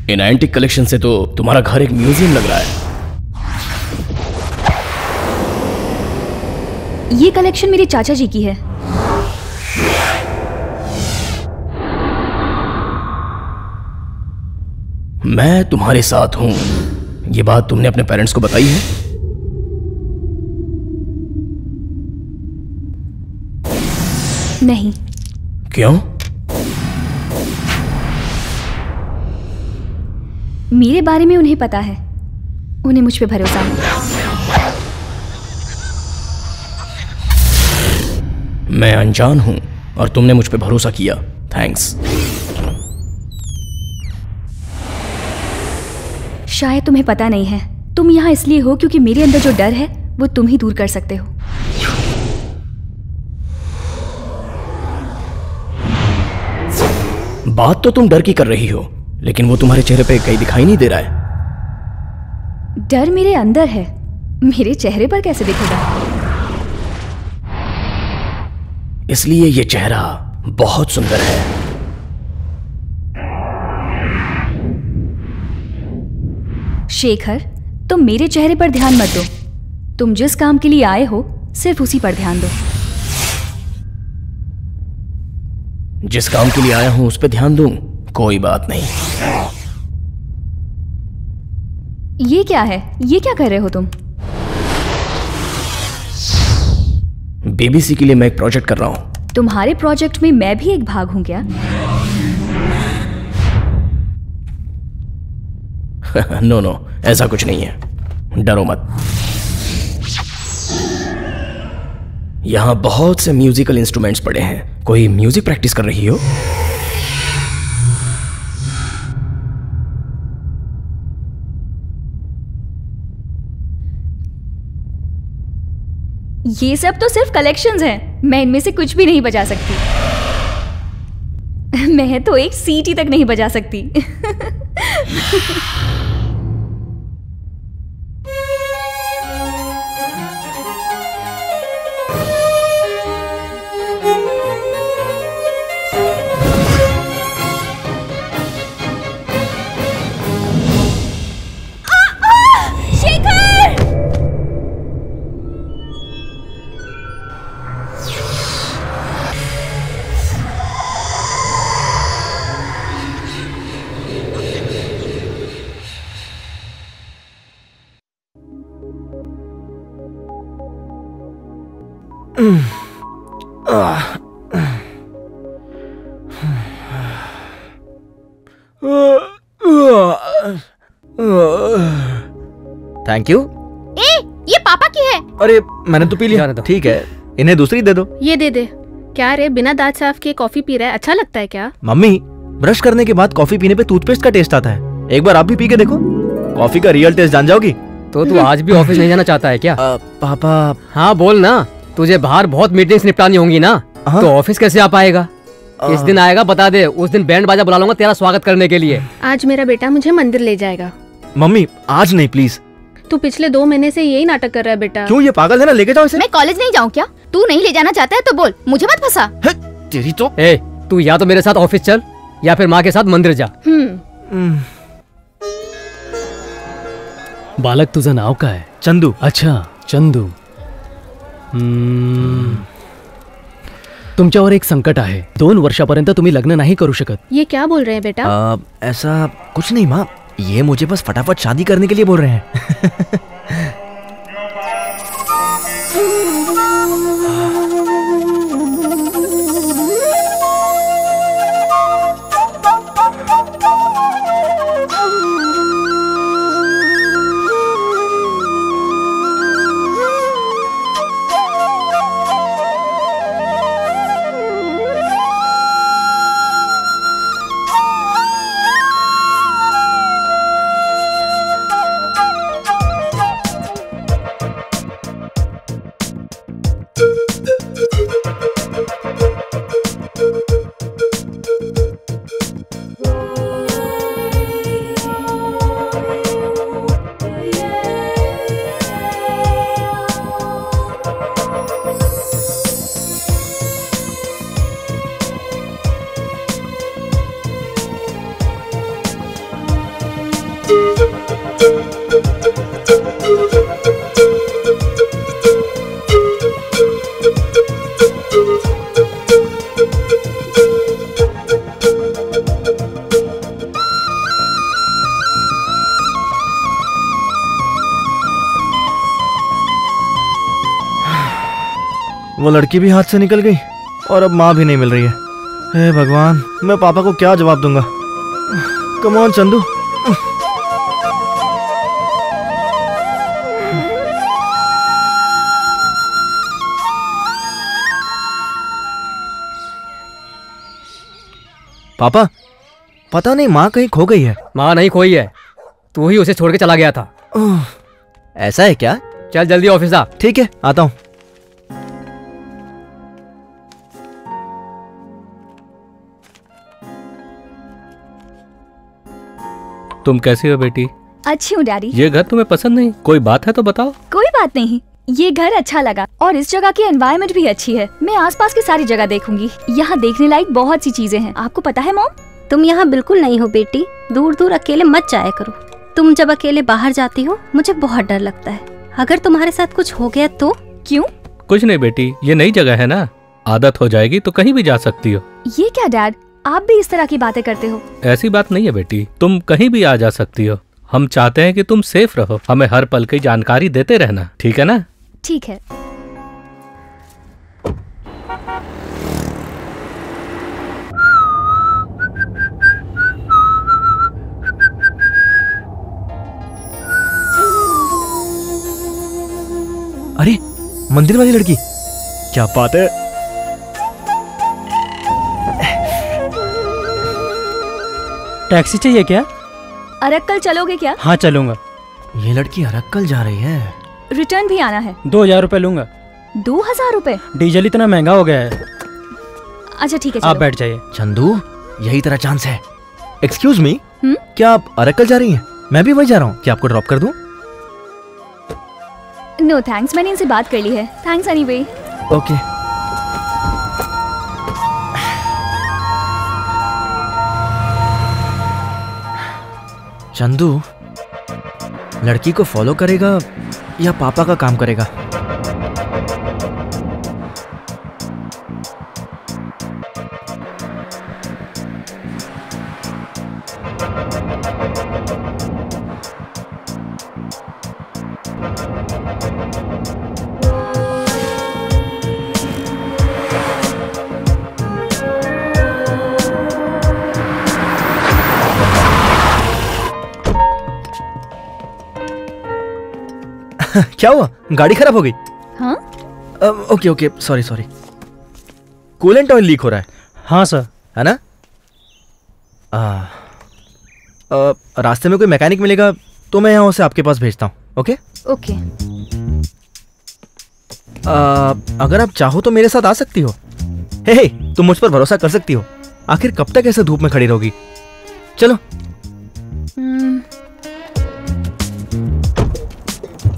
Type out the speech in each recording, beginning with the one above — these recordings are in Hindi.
इन एंटिक कलेक्शन से तो तुम्हारा घर एक म्यूजियम लग रहा है। ये कलेक्शन मेरे चाचा जी की है। मैं तुम्हारे साथ हूं, ये बात तुमने अपने पेरेंट्स को बताई है? नहीं। क्यों? मेरे बारे में उन्हें पता है, उन्हें मुझ पे भरोसा है। मैं अनजान हूं और तुमने मुझ पे भरोसा किया, थैंक्स। शायद तुम्हें पता नहीं है, तुम यहाँ इसलिए हो क्योंकि मेरे अंदर जो डर है वो तुम ही दूर कर सकते हो। बात तो तुम डर की कर रही हो, लेकिन वो तुम्हारे चेहरे पे कहीं दिखाई नहीं दे रहा है। डर मेरे अंदर है, मेरे चेहरे पर कैसे दिखेगा? इसलिए ये चेहरा बहुत सुंदर है। शेखर, तुम मेरे चेहरे पर ध्यान मत दो। तुम जिस काम के लिए आए हो सिर्फ उसी पर ध्यान दो। जिस काम के लिए आया हूं उस पर ध्यान दूं, कोई बात नहीं। ये क्या है? ये क्या कर रहे हो तुम? बीबीसी के लिए मैं एक प्रोजेक्ट कर रहा हूं। तुम्हारे प्रोजेक्ट में मैं भी एक भाग हूं क्या? नो, ऐसा कुछ नहीं है, डरो मत। यहां बहुत से म्यूजिकल इंस्ट्रूमेंट्स पड़े हैं। कोई म्यूजिक प्रैक्टिस कर रही हो? ये सब तो सिर्फ कलेक्शंस हैं, मैं इनमें से कुछ भी नहीं बजा सकती। मैं तो एक सीटी तक नहीं बजा सकती। Thank you. ये पापा की है। अरे मैंने तो पी लिया। ठीक है, इन्हें दूसरी दे दो। ये दे दे। क्या रे, बिना दांत साफ किए कॉफी पी रहा है? अच्छा लगता है क्या? मम्मी, ब्रश करने के बाद कॉफी पीने पे टूथपेस्ट का टेस्ट आता है। एक बार आप भी पी के देखो, कॉफी का रियल टेस्ट जान जाओगी। तो तू आज भी ऑफिस नहीं जाना चाहता है क्या? पापा। हाँ बोल ना, तुझे बाहर बहुत मीटिंग्स निपटानी होंगी ना, तो ऑफिस कैसे आ पाएगा? किस दिन आएगा बता दे, उस दिन बैंड बाजा बुला लूंगा तेरा स्वागत करने के लिए। आज मेरा बेटा मुझे मंदिर ले जाएगा। मम्मी आज नहीं प्लीज। तू पिछले 2 महीने से यही नाटक कर रहा है बेटा। क्यों, ये पागल है ना, लेके जाओ इसे। मैं कॉलेज नहीं जाऊँ क्या? तू नहीं ले जाना चाहता है तो बोल, मुझे मत फंसा। तेरी तो। तू या तो मेरे साथ ऑफिस चल या फिर माँ के साथ मंदिर जा। बालक तुझं नाव काय? चंदू। अच्छा चंदू. तुमच्यावर एक संकट आहे. 2 वर्षापर्यंत तुम्ही लग्न नाही करू शकत. ये क्या बोल रहे हैं बेटा? ऐसा कुछ नहीं माँ, ये मुझे बस फटाफट शादी करने के लिए बोल रहे हैं। वो लड़की भी हाथ से निकल गई और अब माँ भी नहीं मिल रही है। हे भगवान, मैं पापा को क्या जवाब दूंगा? Come on Chandu. पापा, पता नहीं माँ कहीं खो गई है। माँ नहीं खोई है, तू ही उसे छोड़ के चला गया था। ऐसा है क्या? चल जल्दी ऑफिस आ। ठीक है, आता हूँ। तुम कैसी हो बेटी? अच्छी हूँ डैडी। ये घर तुम्हें पसंद नहीं? कोई बात है तो बताओ। कोई बात नहीं, ये घर अच्छा लगा और इस जगह की एनवायरनमेंट भी अच्छी है। मैं आसपास की सारी जगह देखूंगी। यहाँ देखने लायक बहुत सी चीजें हैं। आपको पता है मॉम? तुम यहाँ बिल्कुल नहीं हो बेटी। दूर दूर अकेले मत जाया करो। तुम जब अकेले बाहर जाती हो मुझे बहुत डर लगता है। अगर तुम्हारे साथ कुछ हो गया तो? क्यों? कुछ नहीं बेटी, ये नई जगह है ना, आदत हो जाएगी तो कहीं भी जा सकती हो। ये क्या डैड, आप भी इस तरह की बातें करते हो? ऐसी बात नहीं है बेटी, तुम कहीं भी आ जा सकती हो। हम चाहते हैं कि तुम सेफ रहो। हमें हर पल की जानकारी देते रहना, ठीक है ना? ठीक है। अरे, मंदिर वाली लड़की, क्या बात है। टैक्सी चाहिए क्या? अरक्कल चलोगे क्या? हाँ चलूंगा। ये लड़की अरक्कल जा रही है। रिटर्न भी आना है। 2000 रुपए लूंगा। 2000 रुपए? डीजल इतना महंगा हो गया है। अच्छा ठीक है, आप बैठ जाइए। चंदू, यही तेरा चांस है। एक्सक्यूज मी, हम्म? क्या आप अरक्कल जा रही हैं? मैं भी वही जा रहा हूँ, क्या आपको ड्रॉप कर दूं? नो थैंक्स, मैंने इनसे बात कर ली है। Thanks anyway. ओके। चंदू लड़की को फॉलो करेगा या पापा का काम करेगा? क्या हुआ? गाड़ी खराब हो गई? हाँ? Okay okay, sorry sorry. Coolant oil leak हो रहा है। हाँ सर। है ना? रास्ते में कोई मैकेनिक मिलेगा तो मैं यहाँ से आपके पास भेजता हूँ। Okay okay. अगर आप चाहो तो मेरे साथ आ सकती हो। हे, तुम मुझ पर भरोसा कर सकती हो। आखिर कब तक ऐसे धूप में खड़ी रहोगी? चलो।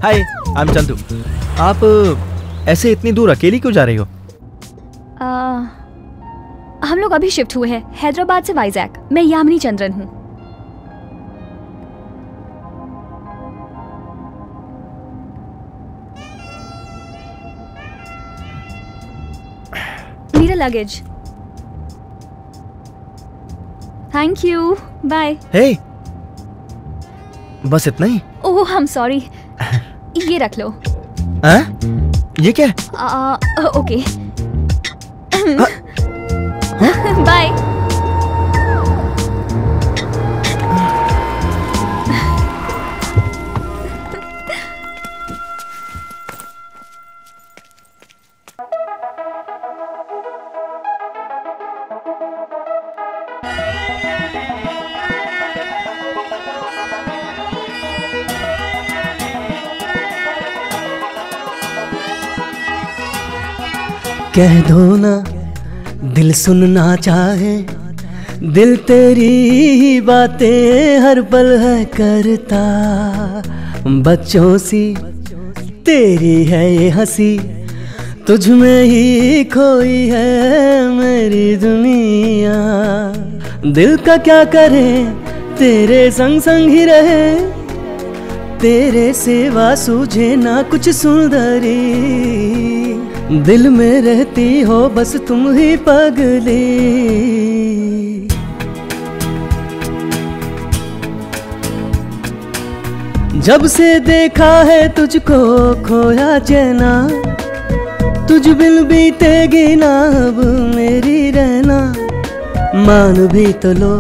हाय, आई एम चंदू। आप ऐसे इतनी दूर अकेली क्यों जा रही हो? हम लोग अभी शिफ्ट हुए हैं हैदराबाद से वाइजैक। मैं यामिनी चंद्रन हूँ। मेरा luggage. Thank you, bye. Hey, बस इतना ही? ओह, आई एम सॉरी। ये रख लो। ये क्या है? ओके। बाय। कह दो ना दिल सुनना चाहे, दिल तेरी ही बातें हर पल है करता। बच्चों सी तेरी है ये हंसी, तुझ में ही खोई है मेरी दुनिया। दिल का क्या करे, तेरे संग संग ही रहे, तेरे सिवा सूझे ना कुछ सुंदरी। दिल में रहती हो बस तुम ही पगली। जब से देखा है तुझको खोया चैना, तुझ बिन बीतेगी ना अब मेरी रहना, मान भी तो लो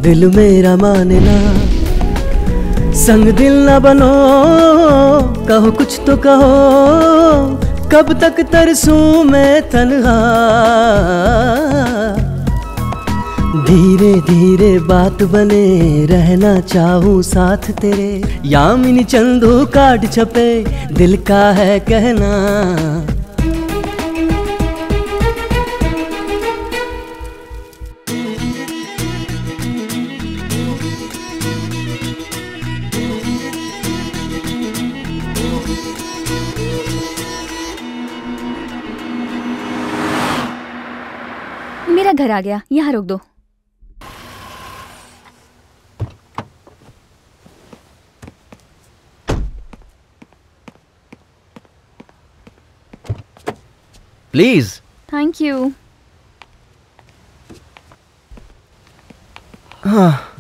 दिल मेरा मानना। संग दिल न बनो, कहो कुछ तो कहो, कब तक तरसूं मैं तन्हा। धीरे धीरे बात बने, रहना चाहूं साथ तेरे। यामिनी चंदू कार्ड छपे, दिल का है कहना। मेरा घर आ गया, यहाँ रोक दो। प्लीज। Thank you. हाँ,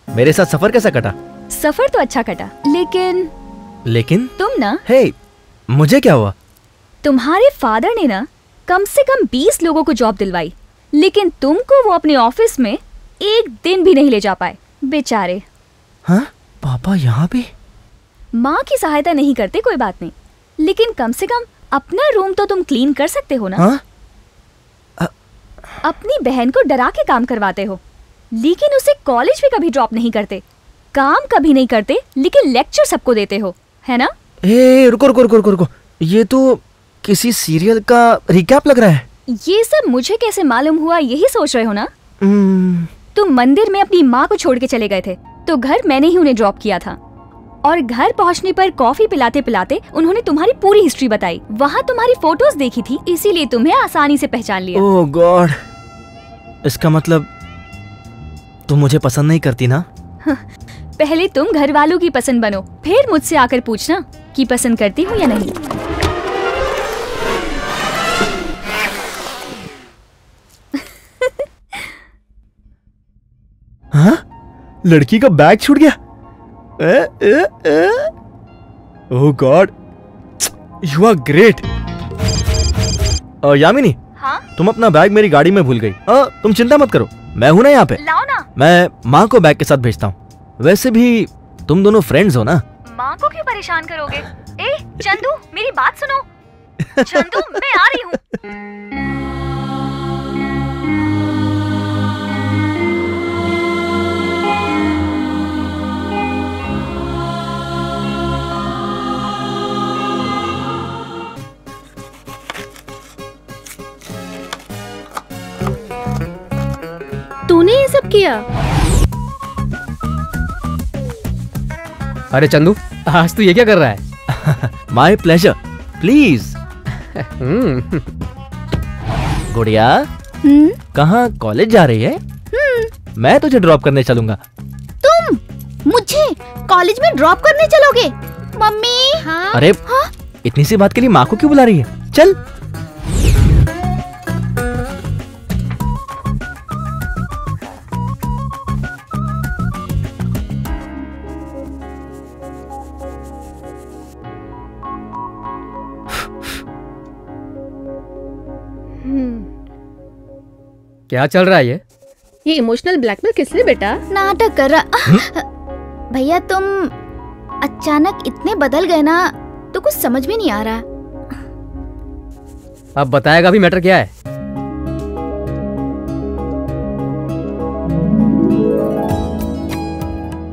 मेरे साथ सफर कैसा कटा? सफर तो अच्छा कटा, लेकिन तुम ना, हे, मुझे क्या हुआ? तुम्हारे फादर ने ना कम से कम 20 लोगों को जॉब दिलवाई, लेकिन तुमको वो अपने ऑफिस में एक दिन भी नहीं ले जा पाए, बेचारे। हाँ, पापा यहाँ भी? माँ की सहायता नहीं करते कोई बात नहीं, लेकिन कम से कम अपना रूम तो तुम क्लीन कर सकते हो ना। हाँ? अपनी बहन को डरा के काम करवाते हो, लेकिन उसे कॉलेज भी कभी ड्रॉप नहीं करते, काम कभी नहीं करते, लेकिन लेक्चर सबको देते हो, है ना? रुको, ये तो किसी सीरियल का रिकैप लग रहा है। ये सब मुझे कैसे मालूम हुआ, यही सोच रहे हो ना? तुम मंदिर में अपनी माँ को छोड़ के चले गए थे, तो घर मैंने ही उन्हें ड्रॉप किया था, और घर पहुँचने पर कॉफी पिलाते पिलाते उन्होंने तुम्हारी पूरी हिस्ट्री बताई। वहाँ तुम्हारी फोटोज देखी थी, इसीलिए तुम्हें आसानी से पहचान लिया। ओह गॉड, इसका मतलब तुम मुझे पसंद नहीं करती ना? पहले तुम घर वालों की पसंद बनो, फिर मुझसे आकर पूछना कि पसंद करती हूँ या नहीं। हाँ? लड़की का बैग छूट गया। Oh God, you are great. Yamini, हाँ? तुम अपना बैग मेरी गाड़ी में भूल गई। तुम चिंता मत करो, मैं हूं ना यहाँ पे। लाओ ना। मैं माँ को बैग के साथ भेजता हूँ। वैसे भी तुम दोनों फ्रेंड्स हो ना। माँ को क्यों परेशान करोगे? ए चंदू, मेरी बात सुनो। चंदू, मैं आ रही हूँ। तूने ये सब किया? अरे चंदू, आज तू ये क्या कर रहा है? My pleasure, please. गुड़िया, कहाँ कॉलेज जा रही है? मैं तुझे ड्रॉप करने चलूंगा। तुम मुझे कॉलेज में ड्रॉप करने चलोगे? मम्मी। हाँ? अरे हाँ? इतनी सी बात के लिए माँ को क्यों बुला रही है? चल। क्या चल रहा है ये इमोशनल ब्लैकमेल किस लिए बेटा? नाटक कर रहा। भैया तुम अचानक इतने बदल गए ना, तो कुछ समझ में नहीं आ रहा। अब बताएगा भी मैटर क्या है?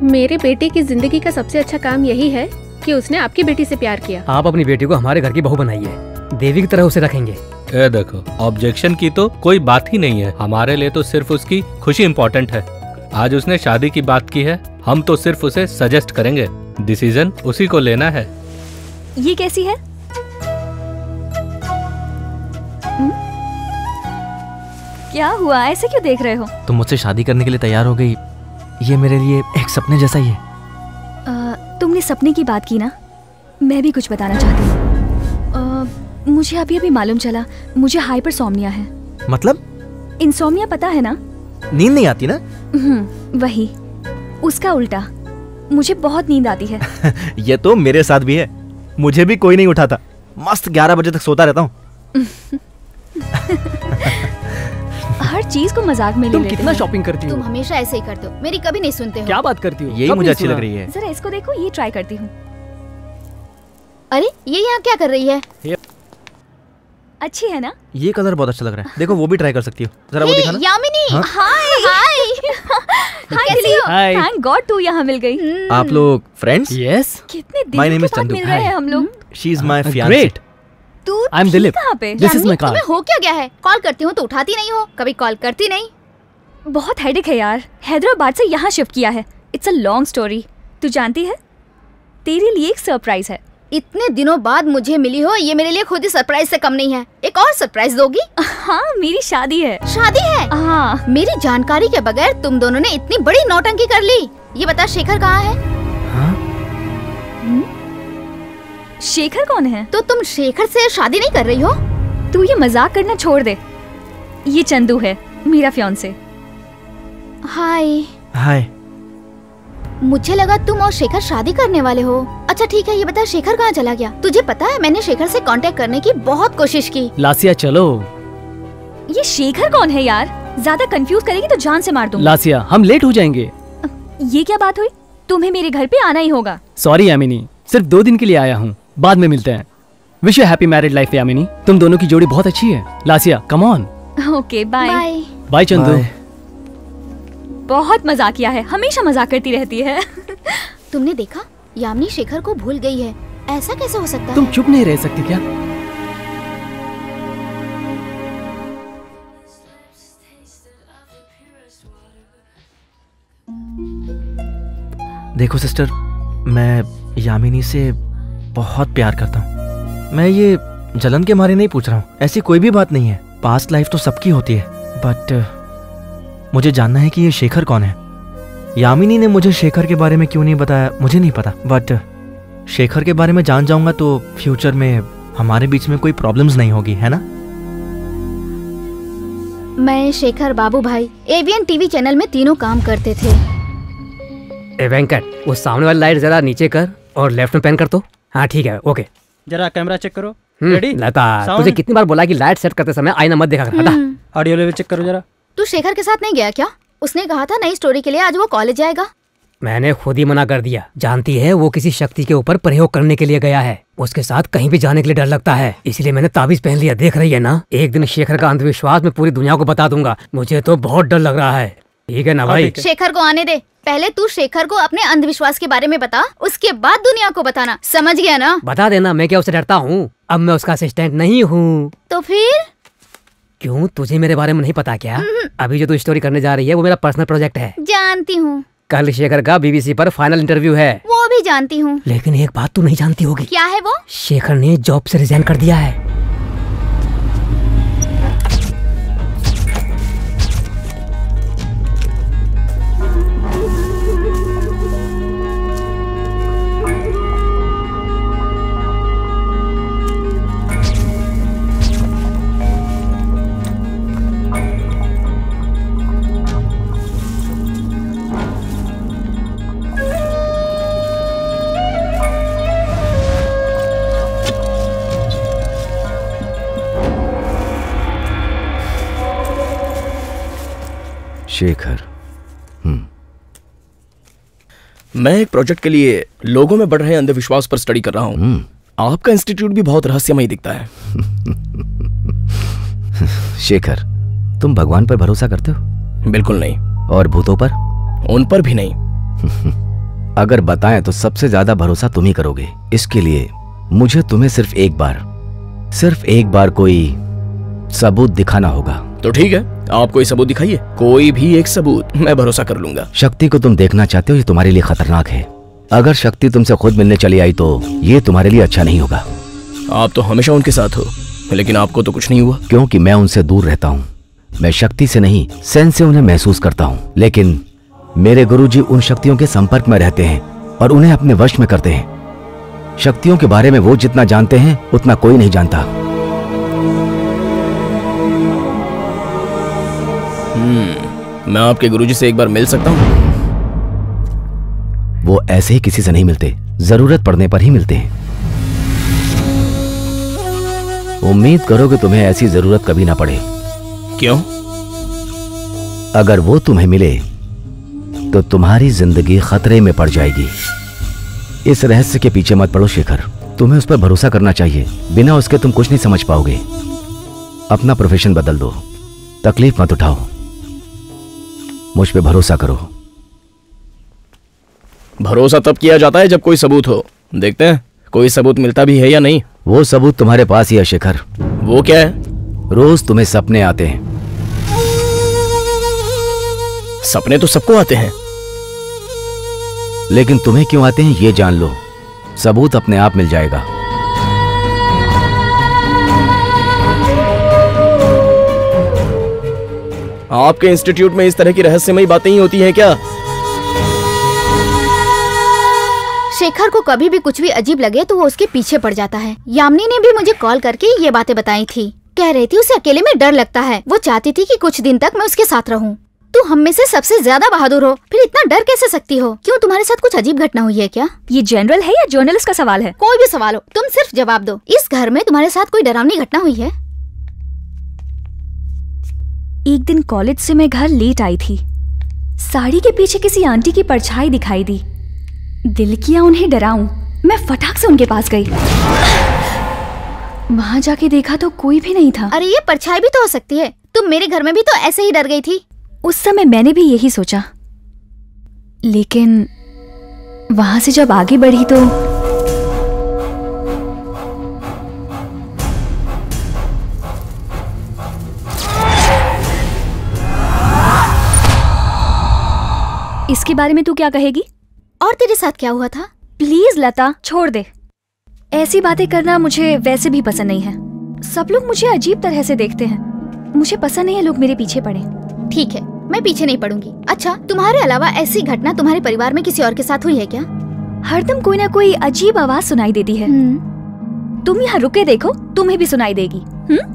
मेरे बेटे की जिंदगी का सबसे अच्छा काम यही है कि उसने आपकी बेटी से प्यार किया। आप अपनी बेटी को हमारे घर की बहू बनाइए, देवी की तरह उसे रखेंगे। ए देखो, ऑब्जेक्शन की तो कोई बात ही नहीं है। हमारे लिए तो सिर्फ उसकी खुशी इम्पोर्टेंट है। आज उसने शादी की बात की है, हम तो सिर्फ उसे सजेस्ट करेंगे, डिसीजन उसी को लेना है। ये कैसी है? क्या हुआ, ऐसे क्यों देख रहे हो? तुम मुझसे शादी करने के लिए तैयार हो गई, ये मेरे लिए एक सपने जैसा ही है। तुमने सपने की बात की ना, मैं भी कुछ बताना चाहती हूँ। मुझे अभी मालूम चला, मुझे हाइपरसोम्निया है। मतलब? इंसोम्निया पता है ना? नींद नहीं आती ना? वही, उसका उल्टा। मुझे बहुत नींद आती है। ये तो मेरे साथ भी है, मुझे भी कोई नहीं उठाता। मस्त 11 बजे तक सोता रहता हूँ। हर चीज को मजाक में ले तुम लेते कितना हो। शॉपिंग करती हो? तुम हमेशा ऐसे ही करते हो, मेरी कभी नहीं सुनते हो। क्या बात करती हो? यही कब मुझे नहीं अच्छी सुना? लग रही है। जरा इसको देखो, ये ट्राई करती हूँ। अरे ये यहाँ क्या कर रही है? अच्छी है ना? ये कलर बहुत अच्छा लग रहा है। देखो वो भी ट्राई कर सकती हो। जरा वो हे, दिखाना। यामिनी, हाँ? हाय हाय। हाय कैसी हो? हाय। थैंक गॉड तू यहाँ मिल गई। आप लोग फ्रेंड्स? यस। कितने My दिनों name के is बाद चंदू। मिल रहे हैं हम लोग। She is my fiancée. Great. तू आई एम थी दिलीप। कहाँ पे? This is Yamini, my car. तुम्हें हो क्या गया है? कॉल करती हूँ तो उठाती नहीं हो, कभी कॉल करती नहीं। बहुत हेडेक है यार, हैदराबाद से यहाँ शिफ्ट किया है। It's a long story. तू जानती है, तेरे लिए एक सरप्राइज है। इतने दिनों बाद मुझे मिली हो, ये मेरे लिए खुद ही सरप्राइज से कम नहीं है। एक और सरप्राइज दोगी? हाँ, मेरी शादी है। शादी है? हाँ। मेरी जानकारी के बगैर तुम दोनों ने इतनी बड़ी नौटंकी कर ली। ये बता शेखर कहाँ है? शेखर कौन है? तो तुम शेखर से शादी नहीं कर रही हो? तू ये मजाक करना छोड़ दे। ये चंदू है, मेरा फियांसे। हाय। हाय। मुझे लगा तुम और शेखर शादी करने वाले हो। अच्छा ठीक है, ये बता शेखर कहाँ चला गया? तुझे पता है मैंने शेखर से कांटेक्ट करने की बहुत कोशिश की। लासिया चलो। ये शेखर कौन है यार? ज्यादा कंफ्यूज करेगी तो जान से मार दूंगा। लासिया हम लेट हो जाएंगे। ये क्या बात हुई? तुम्हें मेरे घर पे आना ही होगा। सॉरी यामिनी, सिर्फ 2 दिन के लिए आया हूँ, बाद में मिलते हैं। Wish you happy married life Yamini. तुम दोनों की जोड़ी बहुत अच्छी है। Lasiya come on. Okay bye. Bye. Bye Chandu. बहुत मजाक किया है, हमेशा मजाक करती रहती है। तुमने देखा, यामिनी शेखर को भूल गई है। ऐसा कैसे हो सकता तुम है? चुप नहीं रह सकती क्या? देखो सिस्टर, मैं यामिनी से बहुत प्यार करता हूँ। मैं ये जलन के मारे नहीं पूछ रहा हूँ, ऐसी कोई भी बात नहीं है। पास्ट लाइफ तो सबकी होती है, बट मुझे जानना है कि ये शेखर कौन है। यामिनी ने मुझे शेखर के बारे में क्यों नहीं बताया मुझे नहीं पता, बट शेखर के बारे में जान जाऊंगा तो फ्यूचर में हमारे बीच में कोई प्रॉब्लम्स नहीं होगी, है ना? मैं शेखर बाबू भाई एवियन टीवी चैनल में तीनों काम करते थे। ए वेंकट, वो सामने वाली लाइट जरा नीचे कर और लेफ्ट में पैन कर तो। हाँ ठीक है, ओके। जरा कैमरा चेक करो। रेडी? लता, Sound? तुझे कितनी बार बोला कि लाइट सेट करते समय आईना मत देखा कर। हटा। ऑडियो लेवल चेक करो जरा। तू शेखर के साथ नहीं गया क्या? उसने कहा था नई स्टोरी के लिए आज वो कॉलेज जाएगा। मैंने खुद ही मना कर दिया। जानती है वो किसी शक्ति के ऊपर प्रयोग करने के लिए गया है। उसके साथ कहीं भी जाने के लिए डर लगता है, इसलिए मैंने ताबीज पहन लिया। देख रही है ना, एक दिन शेखर का अंधविश्वास मैं पूरी दुनिया को बता दूंगा। मुझे तो बहुत डर लग रहा है। ठीक है ना भाई? शेखर को आने दे। पहले तू शेखर को अपने अंधविश्वास के बारे में बता, उसके बाद दुनिया को बताना। समझ गया ना? बता देना, मैं क्या उससे डरता हूँ? अब मैं उसका असिस्टेंट नहीं हूँ। तो फिर? क्यों, तुझे मेरे बारे में नहीं पता क्या? अभी जो तू स्टोरी करने जा रही है वो मेरा पर्सनल प्रोजेक्ट है। जानती हूँ। कल शेखर का बीबीसी पर फाइनल इंटरव्यू है। वो भी जानती हूँ। लेकिन एक बात तू नहीं जानती होगी। क्या है वो? शेखर ने जॉब से रिजाइन कर दिया है। शेखर, मैं एक प्रोजेक्ट के लिए लोगों में बढ़ रहे अंधविश्वास पर स्टडी कर रहा हूँ। आपका इंस्टीट्यूट भी बहुत रहस्यमय दिखता है। शेखर, तुम भगवान पर भरोसा करते हो? बिल्कुल नहीं। और भूतों पर? उन पर भी नहीं। अगर बताएं तो सबसे ज्यादा भरोसा तुम ही करोगे। इसके लिए मुझे तुम्हें सिर्फ एक बार कोई सबूत दिखाना होगा। तो ठीक है, आप कोई सबूत दिखाइए। कोई भी एक सबूत, मैं भरोसा कर लूंगा। शक्ति को तुम देखना चाहते हो, ये तुम्हारे लिए खतरनाक है। अगर शक्ति तुमसे खुद मिलने चली आई तो ये तुम्हारे लिए अच्छा नहीं होगा। आप तो हमेशा उनके साथ हो, लेकिन आपको तो कुछ नहीं हुआ। क्योंकि मैं उनसे दूर रहता हूँ। मैं शक्ति से नहीं, सेंस से उन्हें महसूस करता हूँ। लेकिन मेरे गुरुजी उन शक्तियों के संपर्क में रहते हैं और उन्हें अपने वश में करते हैं। शक्तियों के बारे में वो जितना जानते हैं उतना कोई नहीं जानता। मैं आपके गुरुजी से एक बार मिल सकता हूँ? वो ऐसे ही किसी से नहीं मिलते, जरूरत पड़ने पर ही मिलते हैं। उम्मीद करो कि तुम्हें ऐसी जरूरत कभी ना पड़े। क्यों? अगर वो तुम्हें मिले तो तुम्हारी जिंदगी खतरे में पड़ जाएगी। इस रहस्य के पीछे मत पड़ो शेखर, तुम्हें उस पर भरोसा करना चाहिए। बिना उसके तुम कुछ नहीं समझ पाओगे। अपना प्रोफेशन बदल दो, तकलीफ मत उठाओ, मुझ पे भरोसा करो। भरोसा तब किया जाता है जब कोई सबूत हो। देखते हैं कोई सबूत मिलता भी है या नहीं। वो सबूत तुम्हारे पास ही है शेखर। वो क्या है? रोज तुम्हें सपने आते हैं। सपने तो सबको आते हैं, लेकिन तुम्हें क्यों आते हैं ये जान लो, सबूत अपने आप मिल जाएगा। आपके इंस्टीट्यूट में इस तरह की रहस्यमयी बातें ही होती हैं क्या? शेखर को कभी भी कुछ भी अजीब लगे तो वो उसके पीछे पड़ जाता है। यामिनी ने भी मुझे कॉल करके ये बातें बताई थी। कह रही थी उसे अकेले में डर लगता है। वो चाहती थी कि कुछ दिन तक मैं उसके साथ रहूं। तू हम में से सबसे ज्यादा बहादुर हो, फिर इतना डर कैसे सकती हो? क्यों, तुम्हारे साथ कुछ अजीब घटना हुई है क्या? ये जनरल है या जर्नलिस्ट का सवाल है? कोई भी सवाल हो, तुम सिर्फ जवाब दो। इस घर में तुम्हारे साथ कोई डरावनी घटना हुई है? एक दिन कॉलेज से मैं घर लेट आई थी। साड़ी के पीछे किसी आंटी की परछाई दिखाई दी। दिल किया उन्हें डराऊं। मैं फटाक से उनके पास गई। वहां जाके देखा तो कोई भी नहीं था। अरे ये परछाई भी तो हो सकती है। तुम मेरे घर में भी तो ऐसे ही डर गई थी। उस समय मैंने भी यही सोचा, लेकिन वहां से जब आगे बढ़ी तो इसके बारे में तू क्या कहेगी? और तेरे साथ क्या हुआ था? प्लीज लता, छोड़ दे। ऐसी बातें करना मुझे वैसे भी पसंद नहीं है। सब लोग मुझे अजीब तरह से देखते हैं। मुझे पसंद नहीं है लोग मेरे पीछे पड़े। ठीक है, मैं पीछे नहीं पड़ूंगी। अच्छा, तुम्हारे अलावा ऐसी घटना तुम्हारे परिवार में किसी और के साथ हुई है क्या? हरदम कोई ना कोई अजीब आवाज सुनाई देती है। तुम यहाँ रुके देखो, तुम्हें भी सुनाई देगी।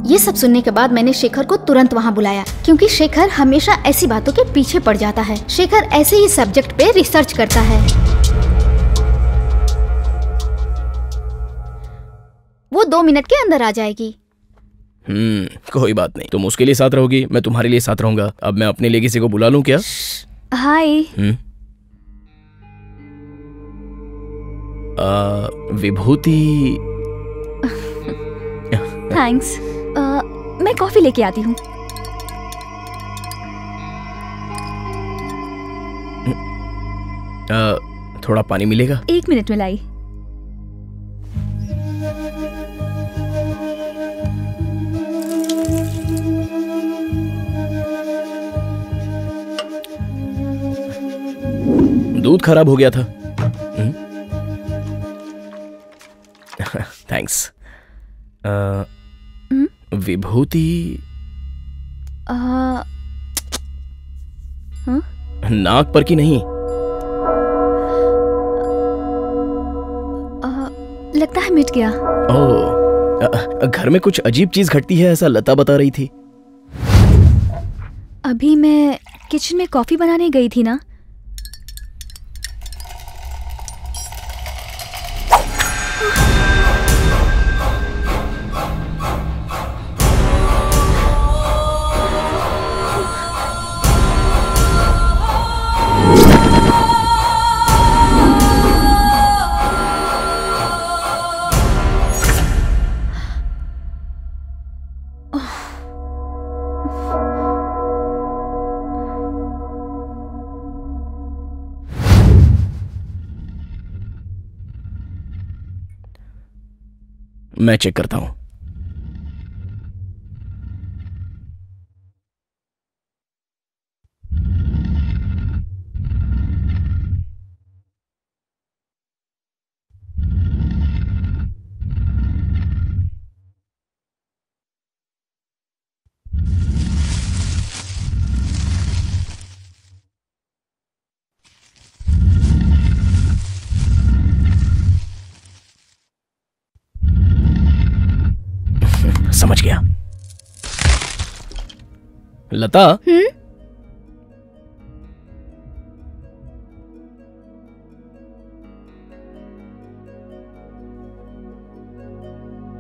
ये सब सुनने के बाद मैंने शेखर को तुरंत वहाँ बुलाया, क्योंकि शेखर हमेशा ऐसी बातों के पीछे पड़ जाता है। शेखर ऐसे ही सब्जेक्ट पे रिसर्च करता है। वो 2 मिनट के अंदर आ जाएगी। कोई बात नहीं, तुम उसके लिए साथ रहोगी, मैं तुम्हारे लिए साथ रहूंगा। अब मैं अपने लिए किसी को बुला लूं क्या? हाय। विभूति। थैंक्स। मैं कॉफी लेके आती हूँ। थोड़ा पानी मिलेगा? 1 मिनट में लाई। दूध खराब हो गया था। थैंक्स। विभूति नाक पर की नहीं? लगता है मिट गया। ओह, घर में कुछ अजीब चीज घटती है ऐसा लता बता रही थी। अभी मैं किचन में कॉफी बनाने गई थी ना। मैं चेक करता हूं। समझ गया। लता,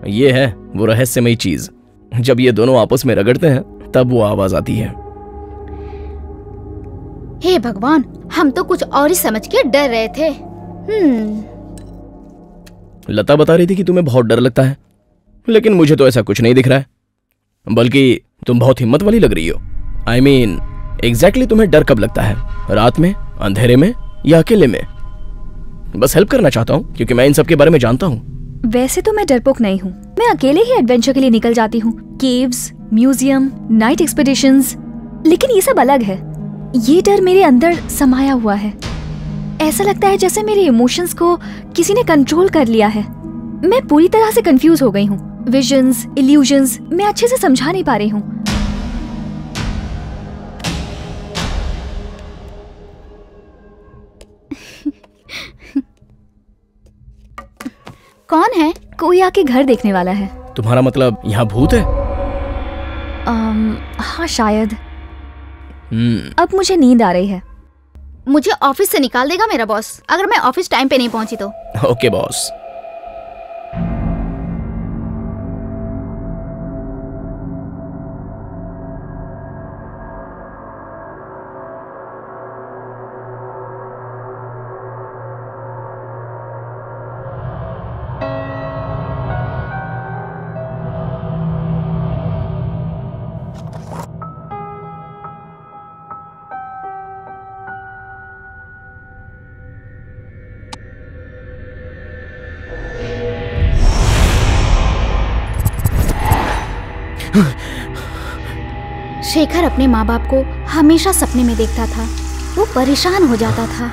ये है वो रहस्यमयी चीज। जब ये दोनों आपस में रगड़ते हैं तब वो आवाज आती है। हे भगवान, हम तो कुछ और ही समझ के डर रहे थे। लता बता रही थी कि तुम्हें बहुत डर लगता है, लेकिन मुझे तो ऐसा कुछ नहीं दिख रहा है, बल्कि तुम बहुत हिम्मत वाली लग रही हो। I mean, एग्जैक्टली तुम्हें डर कब लगता है? रात में, अंधेरे में या अकेले में? बस हेल्प करना चाहता हूँ क्योंकि मैं इन सब के बारे में जानता हूँ। वैसे तो मैं डरपोक नहीं हूँ, मैं अकेले ही एडवेंचर के लिए निकल जाती हूँ। Caves, museum, night expeditions. लेकिन ये सब अलग है। ये डर मेरे अंदर समाया हुआ है। ऐसा लगता है जैसे मेरे इमोशंस को किसी ने कंट्रोल कर लिया है। मैं पूरी तरह से कंफ्यूज हो गई हूँ। विजन्स, इल्यूजन्स मैं अच्छे से समझा नहीं पा रही हूँ। कौन है? कोई आके घर देखने वाला है। तुम्हारा मतलब यहाँ भूत है? हाँ शायद। अब मुझे नींद आ रही है। मुझे ऑफिस से निकाल देगा मेरा बॉस अगर मैं ऑफिस टाइम पे नहीं पहुंची तो। Okay boss. शेखर अपने माँ बाप को हमेशा सपने में देखता था। वो परेशान हो जाता था,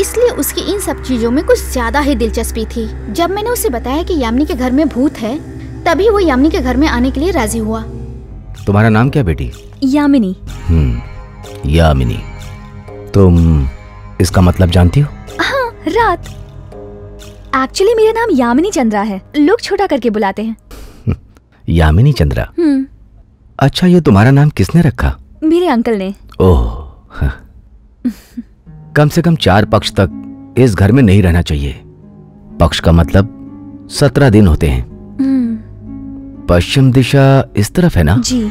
इसलिए उसकी इन सब चीजों में कुछ ज्यादा ही दिलचस्पी थी। जब मैंने उसे बताया कि यामिनी के घर में भूत है, तभी वो यामिनी के घर में आने के लिए राजी हुआ। तुम्हारा नाम क्या बेटी? यामिनी। यामिनी। तुम इसका मतलब जानती हो? हाँ, रात। एक्चुअली मेरा नाम यामिनी चंद्रा है, लोग छोटा करके बुलाते हैं। यामिनी चंद्रा। अच्छा, ये तुम्हारा नाम किसने रखा? मेरे अंकल ने। ओह, कम से कम 4 पक्ष तक इस घर में नहीं रहना चाहिए। पक्ष का मतलब 17 दिन होते हैं। पश्चिम दिशा इस तरफ है ना? जी।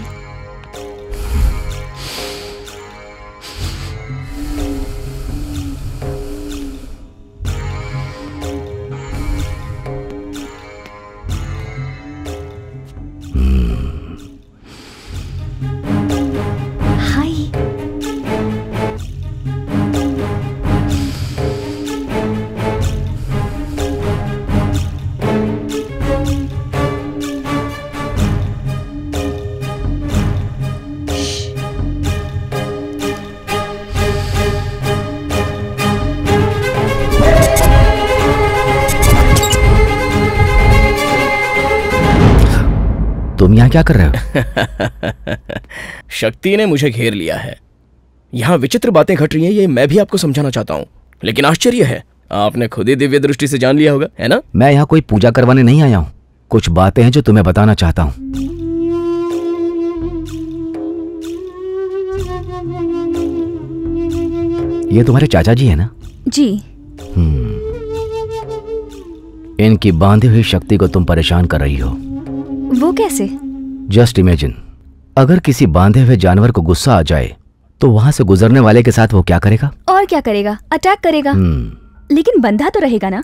तुम यहाँ क्या कर रहे हो? शक्ति ने मुझे घेर लिया है। यहाँ विचित्र बातें घट रही हैं, ये मैं भी आपको समझाना चाहता हूँ, लेकिन आश्चर्य है आपने खुद ही दिव्य दृष्टि से जान लिया होगा, है ना? मैं यहाँ कोई पूजा करवाने नहीं आया हूँ। कुछ बातें हैं जो तुम्हें बताना चाहता हूँ। ये तुम्हारे चाचा जी है ना? जी। इनकी बांधी हुई शक्ति को तुम परेशान कर रही हो। वो कैसे? जस्ट इमेजिन, अगर किसी बांधे हुए जानवर को गुस्सा आ जाए तो वहां से गुजरने वाले के साथ वो क्या करेगा? और क्या करेगा? अटैक करेगा। लेकिन बंधा तो रहेगा ना?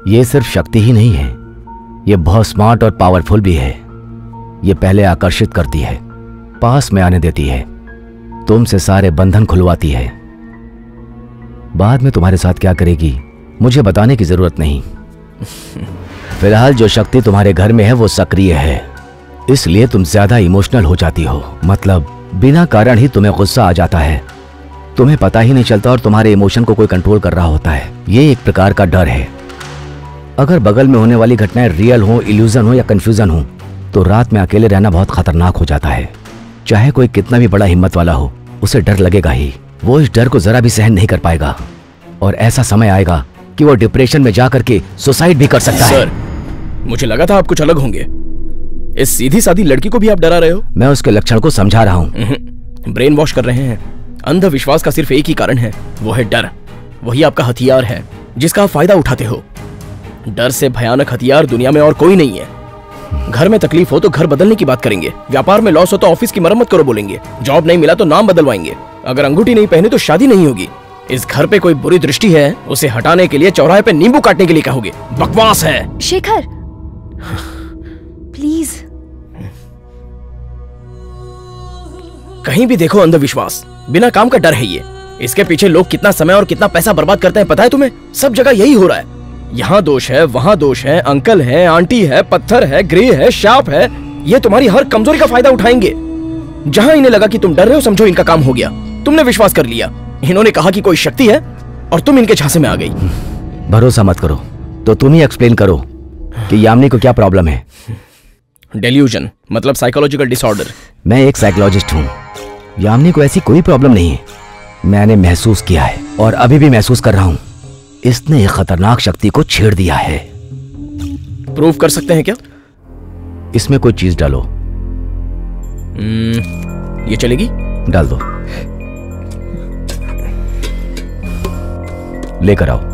ये सिर्फ शक्ति ही नहीं है, ये बहुत स्मार्ट और पावरफुल भी है। ये पहले आकर्षित करती है, पास में आने देती है, तुमसे सारे बंधन खुलवाती है। बाद में तुम्हारे साथ क्या करेगी मुझे बताने की जरूरत नहीं। फिलहाल जो शक्ति तुम्हारे घर में है वो सक्रिय है, इसलिए तुम ज्यादा इमोशनल हो जाती हो। मतलब बिना कारण ही तुम्हें गुस्सा आ जाता है, तुम्हें पता ही नहीं चलता और तुम्हारे इमोशन को कोई कंट्रोल कर रहा होता है। ये एक प्रकार का डर है। अगर बगल में होने वाली घटनाएं रियल हो, इल्यूजन हो या कंफ्यूजन हो, तो रात में अकेले रहना बहुत खतरनाक हो जाता है। चाहे कोई कितना भी बड़ा हिम्मत वाला हो, उसे डर लगेगा ही। वो इस डर को जरा भी सहन नहीं कर पाएगा और ऐसा समय आएगा कि वो डिप्रेशन में जाकर के सुसाइड भी कर सकता है। सर, मुझे लगा था आप कुछ अलग होंगे। इस सीधी सादी लड़की को भी आप डरा रहे हो? मैं उसके लक्षण को समझा रहा हूँ। ब्रेन वॉश कर रहे हैं। अंधविश्वास का सिर्फ एक ही कारण है, वो है डर। वही आपका हथियार है जिसका आप फायदा उठाते हो। डर से भयानक हथियार दुनिया में और कोई नहीं है। घर में तकलीफ हो तो घर बदलने की बात करेंगे, व्यापार में लॉस हो तो ऑफिस की मरम्मत करो बोलेंगे, जॉब नहीं मिला तो नाम बदलवाएंगे, अगर अंगूठी नहीं पहनी तो शादी नहीं होगी, इस घर पे कोई बुरी दृष्टि है उसे हटाने के लिए चौराहे पे नींबू काटने के लिए कहोगे। बकवास है। शेखर प्लीज। कहीं भी देखो अंधविश्वास, बिना काम का डर है ये। इसके पीछे लोग कितना समय और कितना पैसा बर्बाद करते हैं पता है तुम्हें? सब जगह यही हो रहा है। यहाँ दोष है, वहाँ दोष है, अंकल है, आंटी है, पत्थर है, ग्रे है, शाप है, ये तुम्हारी हर कमजोरी का फायदा उठाएंगे। जहाँ इन्हें लगा कि तुम डर रहे हो समझो इनका काम हो गया, तुमने विश्वास कर लिया। इन्होंने कहा कि कोई शक्ति है और तुम इनके झांसे में आ गई। भरोसा मत करो तो तुम ही एक्सप्लेन करो कि यामिनी को क्या प्रॉब्लम है। डेल्यूजन मतलब साइकोलॉजिकल डिसऑर्डर। मैं एक साइकोलॉजिस्ट हूँ, यामिनी को ऐसी कोई प्रॉब्लम नहीं है। मैंने महसूस किया है और अभी भी महसूस कर रहा हूँ, इसने एक खतरनाक शक्ति को छेड़ दिया है। प्रूव कर सकते हैं क्या? इसमें कोई चीज डालो। ये चलेगी? डाल दो। लेकर आओ।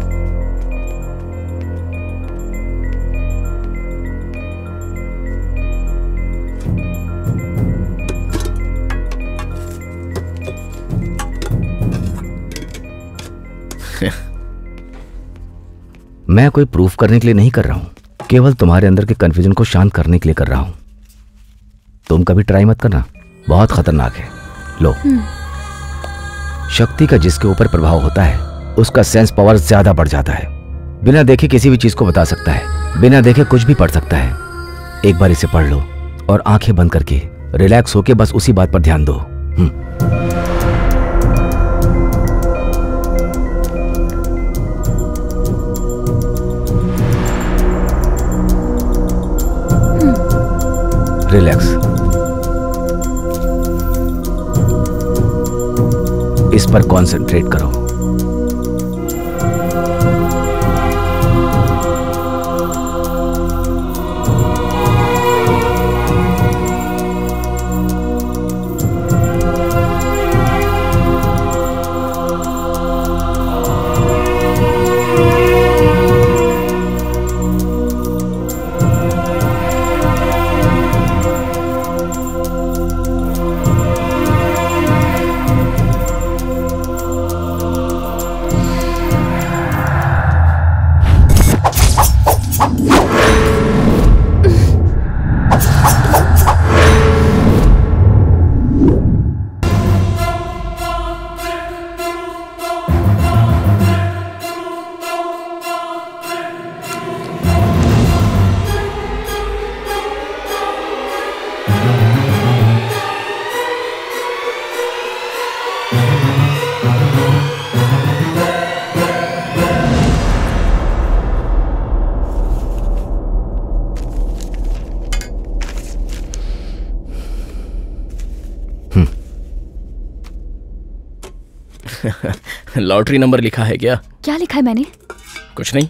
मैं कोई प्रूफ करने के लिए नहीं कर रहा हूं, केवल तुम्हारे अंदर के कंफ्यूजन को शांत करने के लिए कर रहा हूं। तुम कभी ट्राई मत करना, बहुत खतरनाक है। लो। शक्ति का जिसके ऊपर प्रभाव होता है उसका सेंस पावर ज्यादा बढ़ जाता है। बिना देखे किसी भी चीज को बता सकता है, बिना देखे कुछ भी पढ़ सकता है। एक बार इसे पढ़ लो और आंखें बंद करके रिलैक्स होके बस उसी बात पर ध्यान दो। रिलैक्स। इस पर कंसंट्रेट करो। लॉटरी नंबर लिखा है क्या? क्या लिखा है मैंने? कुछ नहीं।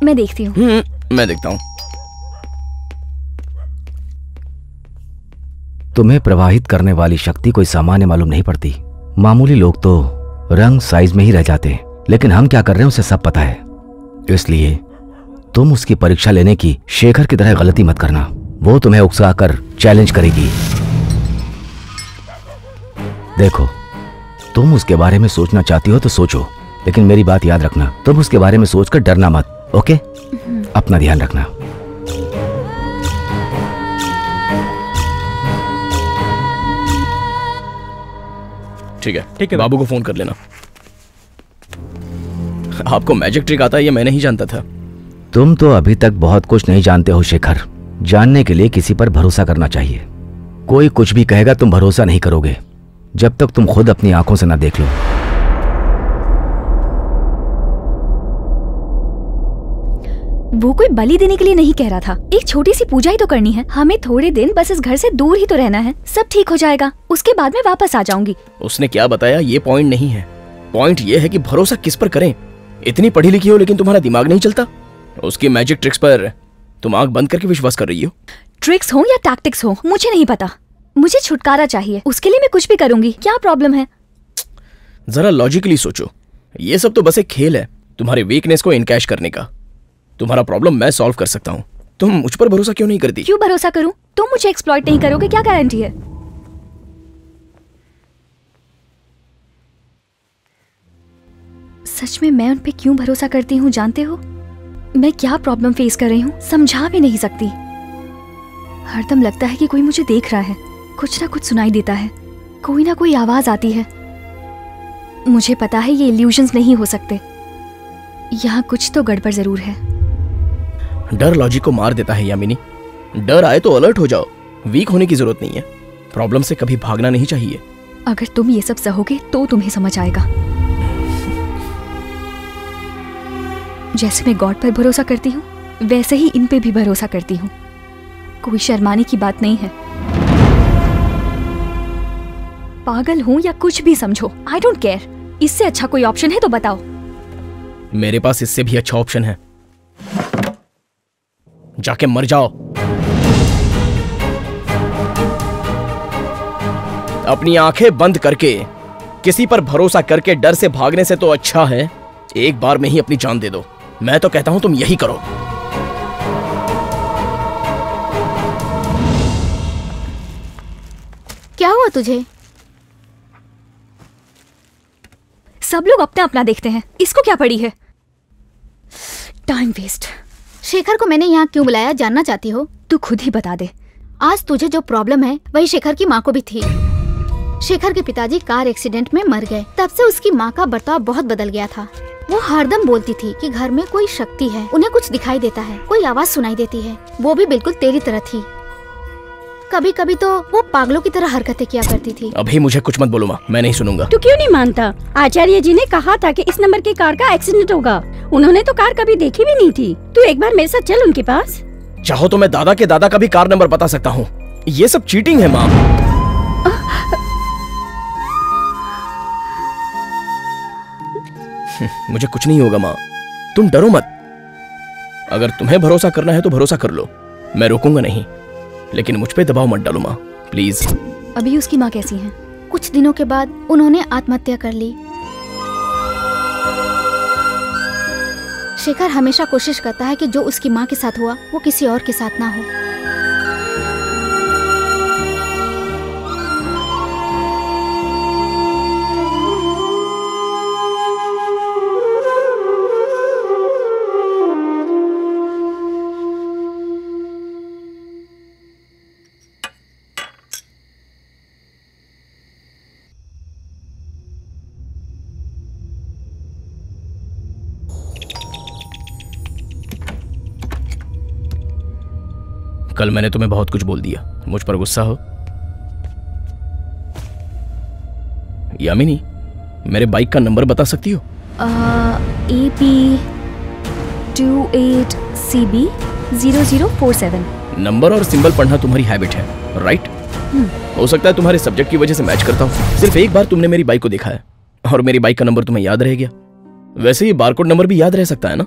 मैं देखती हूँ। मैं देखता हूँ। तुम्हें प्रवाहित करने वाली शक्ति कोई सामान्य मालूम नहीं पड़ती। मामूली लोग तो रंग साइज में ही रह जाते हैं, लेकिन हम क्या कर रहे हैं उसे सब पता है। इसलिए तुम उसकी परीक्षा लेने की शेखर की तरह गलती मत करना। वो तुम्हें उकसाकर चैलेंज करेगी। देखो, तुम उसके बारे में सोचना चाहती हो तो सोचो, लेकिन मेरी बात याद रखना, तुम उसके बारे में सोचकर डरना मत। ओके? अपना ध्यान रखना। ठीक है, बाबू को फोन कर लेना। आपको मैजिक ट्रिक आता है ये मैं नहीं जानता था। तुम तो अभी तक बहुत कुछ नहीं जानते हो शेखर। जानने के लिए किसी पर भरोसा करना चाहिए। कोई कुछ भी कहेगा तुम भरोसा नहीं करोगे जब तक तुम खुद अपनी आंखों से ना देख लो। वो कोई बलि देने के लिए नहीं कह रहा था, एक छोटी सी पूजा ही तो करनी है। हमें थोड़े दिन बस इस घर से दूर ही तो रहना है, सब ठीक हो जाएगा, उसके बाद मैं वापस आ जाऊंगी। उसने क्या बताया ये पॉइंट नहीं है। पॉइंट ये है कि भरोसा किस पर करें। इतनी पढ़ी लिखी हो लेकिन तुम्हारा दिमाग नहीं चलता। उसकी मैजिक ट्रिक्स पर तुम आंख बंद करके विश्वास कर रही हो। ट्रिक्स हो या टैक्टिक्स हो मुझे नहीं पता, मुझे छुटकारा चाहिए, उसके लिए मैं कुछ भी करूंगी। क्या प्रॉब्लम है? जरा लॉजिकली सोचो, ये सब तो बस एक खेल है तुम्हारे वीकनेस को इनकैश करने का। तुम्हारा प्रॉब्लम मैं सॉल्व कर सकता हूँ, तुम मुझ पर भरोसा क्यों नहीं करती? क्यों भरोसा करूं? तुम मुझे एक्सप्लॉइट नहीं करोगे, क्या गारंटी है? सच में मैं उन पे क्यों भरोसा करती हूँ जानते हो? मैं क्या प्रॉब्लम फेस कर रही हूँ समझा भी नहीं सकती। हरदम लगता है कि कोई मुझे देख रहा है, कुछ ना कुछ सुनाई देता है, कोई ना कोई आवाज आती है। मुझे पता है ये इल्यूजन्स नहीं हो सकते, यहाँ कुछ तो गड़बड़ जरूर है। डर लॉजिक को मार देता है यामिनी। डर आए तो अलर्ट हो जाओ, वीक होने की जरूरत नहीं है। प्रॉब्लम से कभी भागना नहीं चाहिए। अगर तुम ये सब सहोगे तो तुम्हें समझ आएगा। जैसे मैं गॉड पर भरोसा करती हूँ वैसे ही इन पे भी भरोसा करती हूँ। कोई शर्माने की बात नहीं है। पागल हूँ या कुछ भी समझो, आई डोंट केयर। इससे अच्छा कोई ऑप्शन है तो बताओ। मेरे पास इससे भी अच्छा ऑप्शन है, जाके मर जाओ। अपनी आंखें बंद करके किसी पर भरोसा करके डर से भागने से तो अच्छा है एक बार में ही अपनी जान दे दो। मैं तो कहता हूं तुम यही करो। क्या हुआ तुझे? सब लोग अपना अपना देखते हैं, इसको क्या पड़ी है? Time waste. शेखर को मैंने यहाँ क्यों बुलाया जानना चाहती हो? तू खुद ही बता दे। आज तुझे जो प्रॉब्लम है वही शेखर की माँ को भी थी। शेखर के पिताजी कार एक्सीडेंट में मर गए, तब से उसकी माँ का बर्ताव बहुत बदल गया था। वो हरदम बोलती थी कि घर में कोई शक्ति है, उन्हें कुछ दिखाई देता है, कोई आवाज सुनाई देती है। वो भी बिल्कुल तेरी तरह थी। कभी कभी तो वो पागलों की तरह हरकतें किया करती थी। अभी मुझे कुछ मत बोलो माँ, मैं नहीं सुनूंगा। तू क्यों नहीं मानता? आचार्य जी ने कहा था कि इस नंबर की कार का एक्सीडेंट होगा। उन्होंने तो कार कभी देखी भी नहीं थी। तू एक बार मेरे साथ चल उनके पास। चाहो तो मैं दादा के दादा का भी कार नंबर बता सकता हूँ। ये सब चीटिंग है माँ। मुझे कुछ नहीं होगा माँ, तुम डरो मत। अगर तुम्हें भरोसा करना है तो भरोसा कर लो, मैं रोकूंगा नहीं, लेकिन मुझ पे दबाव मत डालो माँ प्लीज। अभी उसकी माँ कैसी है? कुछ दिनों के बाद उन्होंने आत्महत्या कर ली। शेखर हमेशा कोशिश करता है कि जो उसकी माँ के साथ हुआ वो किसी और के साथ ना हो। कल मैंने तुम्हें बहुत कुछ बोल दिया, मुझ पर गुस्सा हो? यामिनी, मेरे बाइक का नंबर बता सकती हो? AP28CB0047। नंबर और सिंबल पढ़ना तुम्हारी हैबिट है, राइट? हो सकता है तुम्हारे सब्जेक्ट की वजह से मैच करता हूँ। सिर्फ एक बार तुमने मेरी बाइक को देखा है और मेरी बाइक का नंबर तुम्हें याद रह गया। वैसे ये बारकोड नंबर भी याद रह सकता है ना?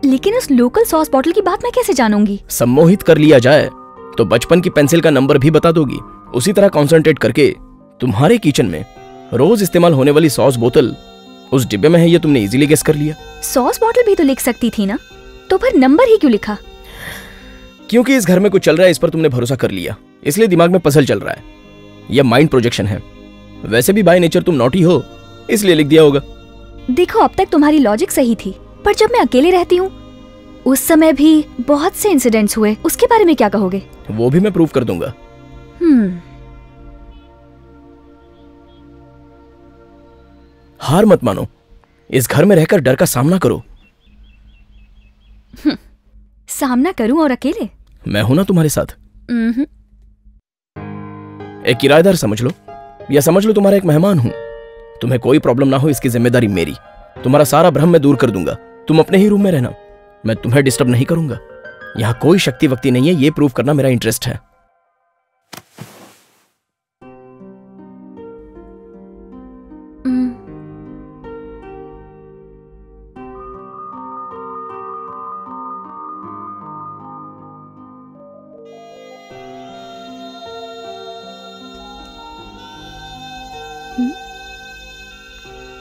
लेकिन उस लोकल सॉस बॉटल की बात मैं कैसे जानूंगी? सम्मोहित कर लिया जाए तो बचपन की पेंसिल का नंबर भी बता दोगी। उसी तरह कंसंट्रेट करके तुम्हारे किचन में रोज इस्तेमाल होने वाली सॉस बोतल उस डिब्बे में है, ये तुमने इजीली गेस कर लिया। सॉस बॉटल भी तो लिख सकती थी ना, तो फिर नंबर ही क्यों लिखा? क्योंकि इस घर में कुछ चल रहा है, इस पर तुमने भरोसा कर लिया, इसलिए दिमाग में पजल चल रहा है। यह माइंड प्रोजेक्शन है। वैसे भी बाय नेचर तुम नॉटी हो, इसलिए लिख दिया होगा। देखो, अब तक तुम्हारी लॉजिक सही थी, पर जब मैं अकेले रहती हूँ उस समय भी बहुत से इंसिडेंट्स हुए, उसके बारे में क्या कहोगे? वो भी मैं प्रूव कर दूंगा। हार मत मानो, इस घर में रहकर डर का सामना करो। सामना करूं और अकेले? मैं हूं ना तुम्हारे साथ। एक किराएदार समझ लो या समझ लो तुम्हारा एक मेहमान हूं। तुम्हें कोई प्रॉब्लम ना हो इसकी जिम्मेदारी मेरी। तुम्हारा सारा भ्रम मैं दूर कर दूंगा, तुम अपने ही रूम में रहना। मैं तुम्हें डिस्टर्ब नहीं करूंगा। यहाँ कोई शक्ति वक्ति नहीं है, ये प्रूव करना मेरा इंटरेस्ट है।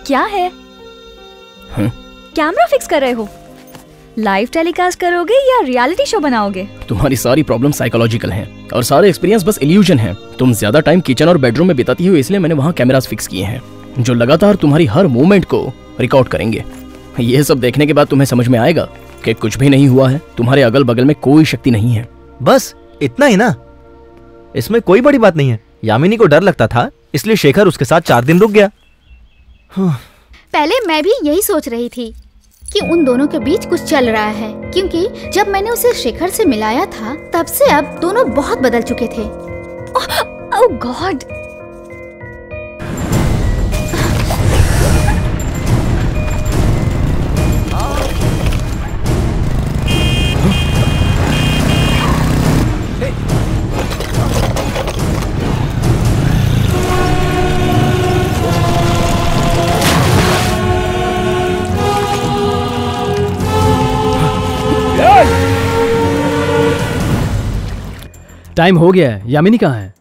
क्या है? कैमरा फिक्स कर रहे हो? लाइव टेलीकास्ट करोगे या रियलिटी शो बनाओगे? तुम्हारी सारी प्रॉब्लम साइकोलॉजिकल हैं और सारे एक्सपीरियंस बस इल्यूजन हैं। तुम ज्यादा टाइम किचन और बेडरूम में बिताती हो, इसलिए मैंने वहाँ कैमरास फिक्स किए हैं जो लगातार तुम्हारी हर मूवमेंट को रिकॉर्ड करेंगे। ये सब देखने के बाद तुम्हें समझ में आएगा कि कुछ भी नहीं हुआ है, तुम्हारे अगल बगल में कोई शक्ति नहीं है। बस इतना ही ना, इसमें कोई बड़ी बात नहीं है। यामिनी को डर लगता था, इसलिए शेखर उसके साथ 4 दिन रुक गया। पहले मैं भी यही सोच रही थी कि उन दोनों के बीच कुछ चल रहा है, क्योंकि जब मैंने उसे शेखर से मिलाया था तब से अब दोनों बहुत बदल चुके थे। ओह गॉड! टाइम हो गया है। यामिनी कहाँ है?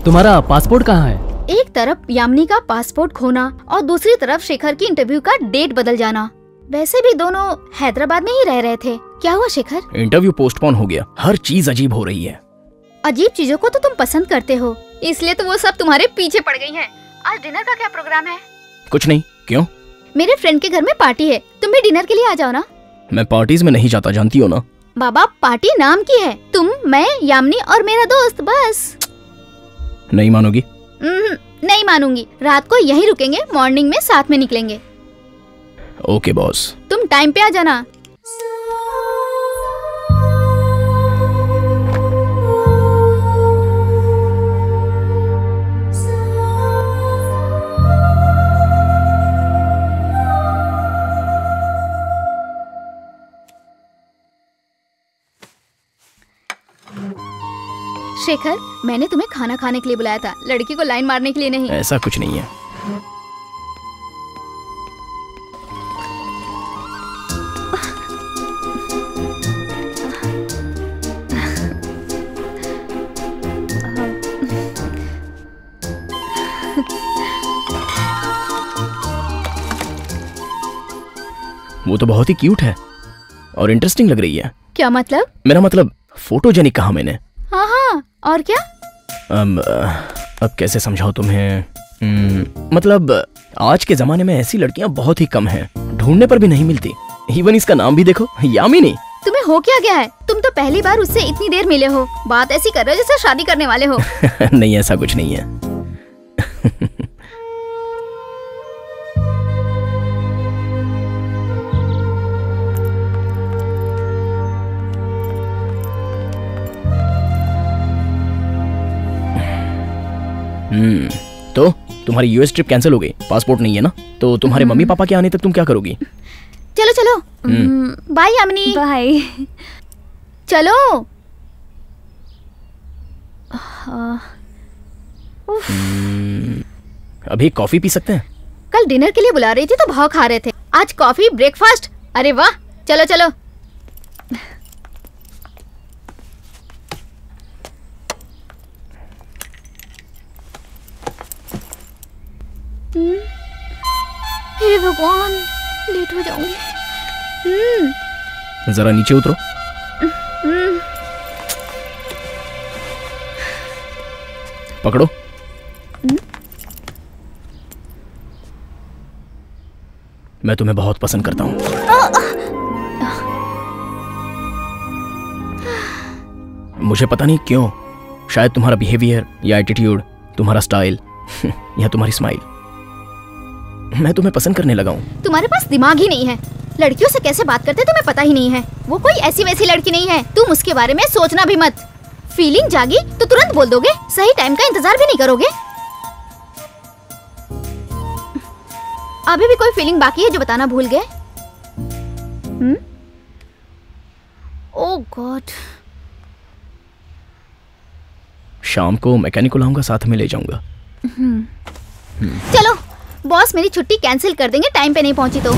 तुम्हारा पासपोर्ट कहाँ है? एक तरफ यामिनी का पासपोर्ट खोना और दूसरी तरफ शेखर की इंटरव्यू का डेट बदल जाना। वैसे भी दोनों हैदराबाद में ही रह रहे थे। क्या हुआ शेखर? इंटरव्यू पोस्टपोन हो गया। हर चीज अजीब हो रही है। अजीब चीजों को तो तुम पसंद करते हो, इसलिए तो वो सब तुम्हारे पीछे पड़ गई हैं। आज डिनर का क्या प्रोग्राम है? कुछ नहीं। क्यों? मेरे फ्रेंड के घर में पार्टी है, तुम भी डिनर के लिए आ जाओ ना। मैं पार्टीज में नहीं जाता, जानती हो ना। बाबा पार्टी नाम की है, तुम, मैं, यामिनी और मेरा दोस्त, बस। नहीं मानोगी? नहीं मानूंगी। रात को यहीं रुकेंगे, मॉर्निंग में साथ में निकलेंगे। Okay boss. तुम टाइम पे आ जाना। शेखर, मैंने तुम्हें खाना खाने के लिए बुलाया था, लड़की को लाइन मारने के लिए नहीं। ऐसा कुछ नहीं है। वो तो बहुत ही क्यूट है और इंटरेस्टिंग लग रही है। क्या मतलब? मेरा मतलब फोटोजेनिक कहा मैंने। हाँ हाँ, और क्या? अब कैसे समझाऊं तुम्हें? मतलब आज के जमाने में ऐसी लड़कियां बहुत ही कम हैं, ढूंढने पर भी नहीं मिलती। इवन इसका नाम भी देखो, यामिनी। तुम्हें हो क्या गया है? तुम तो पहली बार उससे इतनी देर मिले हो, बात ऐसी कर रहे हो जैसे शादी करने वाले हो। नहीं, ऐसा कुछ नहीं है। तो तुम्हारी यूएस ट्रिप कैंसिल हो गई, पासपोर्ट नहीं है ना, तो तुम्हारे मम्मी पापा के आने तक तुम क्या करोगी? चलो चलो, बाय यामिनी। बाय। चलो। अभी कॉफी पी सकते हैं? कल डिनर के लिए बुला रही थी तो भाव खा रहे थे, आज कॉफी ब्रेकफास्ट। अरे वाह, चलो चलो। हे भगवान, लेट हो जाऊंगी। जरा नीचे उतरो। पकड़ो। मैं तुम्हें बहुत पसंद करता हूं। मुझे पता नहीं क्यों, शायद तुम्हारा बिहेवियर या एटीट्यूड, तुम्हारा स्टाइल, या तुम्हारी स्माइल। मैं तुम्हें पसंद करने लगा हूँ। तुम्हारे पास दिमाग ही नहीं है। लड़कियों से कैसे बात करते तुम्हें पता ही नहीं है। वो कोई ऐसी वैसी लड़की नहीं है। तुम उसके बारे में सोचना भी मत। फीलिंग जागी तो तुरंत बोल दोगे, सही टाइम का इंतजार भी नहीं करोगे। अभी भी कोई फीलिंग बाकी है जो बताना भूल गए? ओह गॉड। शाम को मैकेनिक को लाऊंगा, साथ में ले जाऊंगा। चलो, बॉस मेरी छुट्टी कैंसिल कर देंगे टाइम पे नहीं पहुंची तो।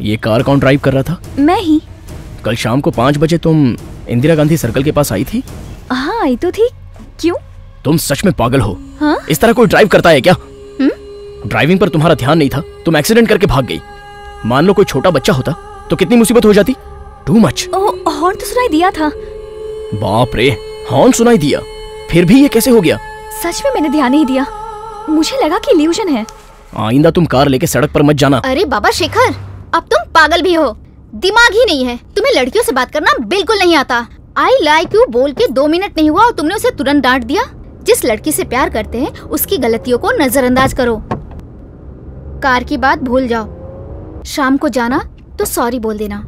ये कार कौन ड्राइव कर रहा था? मैं ही। कल शाम को 5 बजे तुम इंदिरा गांधी सर्कल के पास आई थी? हाँ आई तो थी। क्यों? तुम सच में पागल हो। हाँ? इस तरह कोई ड्राइव करता है क्या? ड्राइविंग पर तुम्हारा ध्यान नहीं था, तुम एक्सीडेंट करके भाग गई। मान लो कोई छोटा बच्चा होता तो कितनी मुसीबत हो जाती। Too much. हॉर्न तो सुनाई दिया था। बाप रे, हॉर्न सुनाई दिया, फिर भी ये कैसे हो गया? सच में मैंने ध्यान नहीं दिया, मुझे लगा कि इल्यूजन है। आइंदा तुम कार लेके सड़क पर मत जाना। अरे बाबा शेखर, अब तुम पागल भी हो, दिमाग ही नहीं है। तुम्हें लड़कियों से बात करना बिल्कुल नहीं आता। आई लाइक यू बोल के 2 मिनट नहीं हुआ और तुमने उसे तुरंत डांट दिया। जिस लड़की से प्यार करते हैं उसकी गलतियों को नजरअंदाज करो। कार की बात भूल जाओ। शाम को जाना तो सॉरी बोल देना।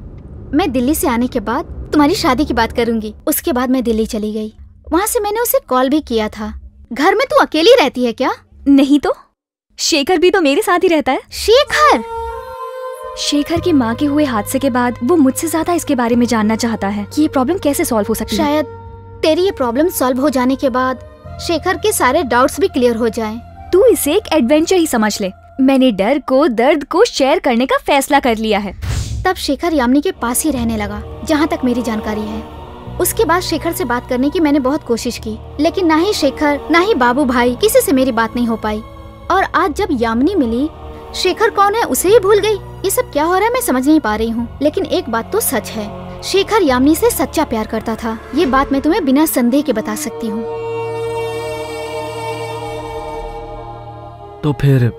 मैं दिल्ली से आने के बाद तुम्हारी शादी की बात करूंगी। उसके बाद मैं दिल्ली चली गई। वहाँ से मैंने उसे कॉल भी किया था। घर में तू अकेली रहती है क्या? नहीं तो शेखर भी तो मेरे साथ ही रहता है। शेखर की माँ के हुए हादसे के बाद वो मुझसे ज्यादा इसके बारे में जानना चाहता है कि ये प्रॉब्लम कैसे सॉल्व हो सकती है। शायद तेरी ये प्रॉब्लम सॉल्व हो जाने के बाद शेखर के सारे डाउट्स भी क्लियर हो जाएं। तू इसे एक एडवेंचर ही समझ ले। मैंने डर को, दर्द को शेयर करने का फैसला कर लिया है। तब शेखर यामिनी के पास ही रहने लगा, जहाँ तक मेरी जानकारी है। उसके बाद शेखर से बात करने की मैंने बहुत कोशिश की, लेकिन ना ही शेखर ना ही बाबू भाई किसी से मेरी बात नहीं हो पाई। और आज जब यामिनी मिली, शेखर कौन है उसे ही भूल गई। ये सब क्या हो रहा है मैं समझ नहीं पा रही हूँ। लेकिन एक बात तो सच है, शेखर यामिनी से सच्चा प्यार करता था। ये बात मैं तुम्हें बिना संदेह के बता सकती हूँ। तो फिर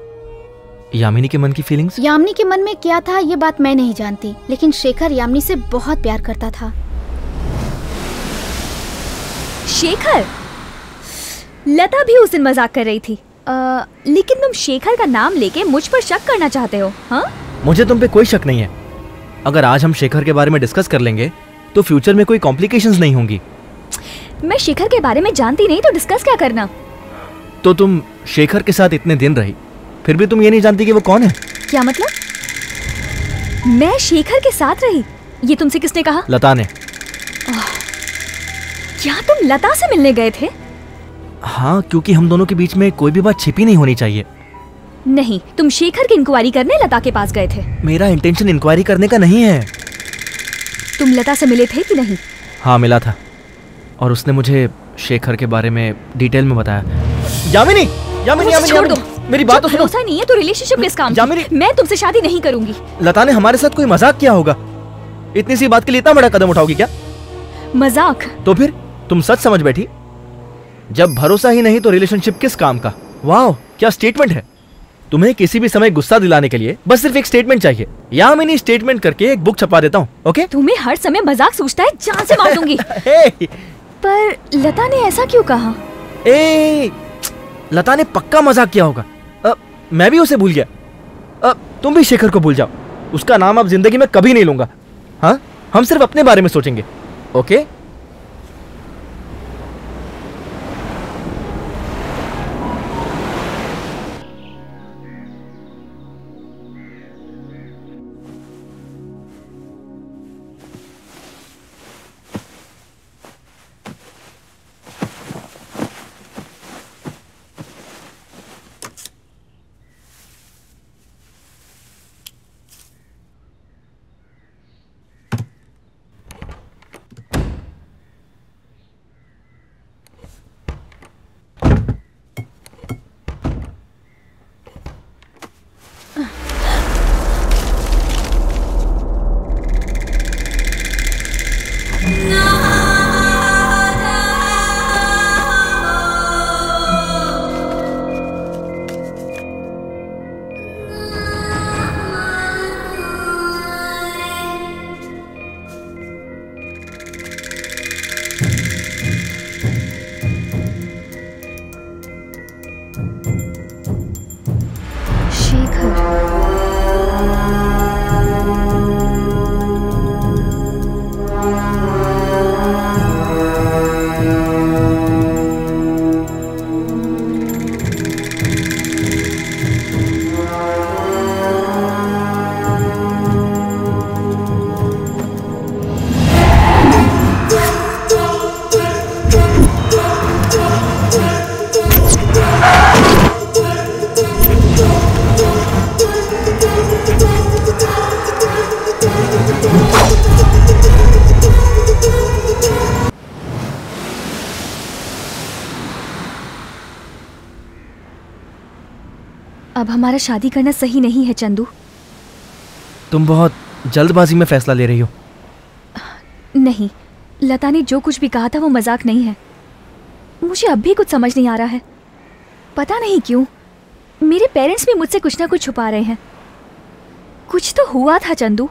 यामिनी के मन की फीलिंग्स? यामिनी के मन में क्या था ये बात मैं नहीं जानती, लेकिन शेखर यामिनी से बहुत प्यार करता था। शेखर? लता भी उस दिन मजाक कर रही थी। लेकिन तुम शेखर का नाम लेके मुझ पर शक करना चाहते हो? हाँ? मुझे तुम पे कोई शक नहीं है। अगर आज हम शेखर के बारे में डिस्कस कर लेंगे तो फ्यूचर में कोई कॉम्प्लिकेशंस नहीं होंगी। मैं शेखर के बारे में जानती नहीं तो डिस्कस क्या करना। तो तुम शेखर के साथ इतने दिन रही, फिर भी तुम ये नहीं जानती कि वो कौन है? क्या मतलब? मैं शेखर के साथ रही, ये तुमसे किसने कहा? लता ने। क्या तुम लता से मिलने गए थे? हाँ, क्योंकि हम दोनों के बीच में कोई भी बात छिपी नहीं होनी चाहिए। नहीं, तुम शेखर की इंक्वायरी करने लता के पास गए थे। मेरा इंटेंशन इंक्वायरी करने का नहीं है। तुम लता से मिले थे कि नहीं? हाँ, मिला था और उसने मुझे शेखर के बारे में डिटेल में बताया। यामिनी, यामिनी, यामिनी, छोड़ दो। मेरी बात तो सुनो। भरोसा नहीं है तो रिलेशनशिप किस काम की? मैं तुमसे शादी नहीं करूंगी। लता ने हमारे साथ कोई मजाक किया होगा। इतनी सी बात के लिए इतना बड़ा कदम उठाओगी क्या? मजाक? तो फिर तुम सच समझ बैठी। जब भरोसा ही नहीं तो रिलेशनशिप किस काम का? वाह, क्या स्टेटमेंट है। तुम्हें किसी भी समय गुस्सा दिलाने के लिए बस सिर्फ एक स्टेटमेंट चाहिए। यामिनी स्टेटमेंट करके एक बुक छपा देता हूँ। ओके? तुम्हें हर समय मजाक सूझता है, जान से मार दूंगी। पर लता ने ऐसा क्यों कहा? लता ने पक्का मजाक किया होगा। मैं भी उसे भूल गया। तुम भी शेखर को भूल जाओ। उसका नाम अब जिंदगी में कभी नहीं लूंगा। हाँ, हम सिर्फ अपने बारे में सोचेंगे। ओके? अब हमारा शादी करना सही नहीं है चंदू। तुम बहुत जल्दबाजी में फैसला ले रही हो। नहीं, लता ने जो कुछ भी कहा था वो मजाक नहीं है। मुझे अब भी कुछ समझ नहीं आ रहा है। पता नहीं क्यों मेरे पेरेंट्स भी मुझसे कुछ ना कुछ छुपा रहे हैं। कुछ तो हुआ था चंदू,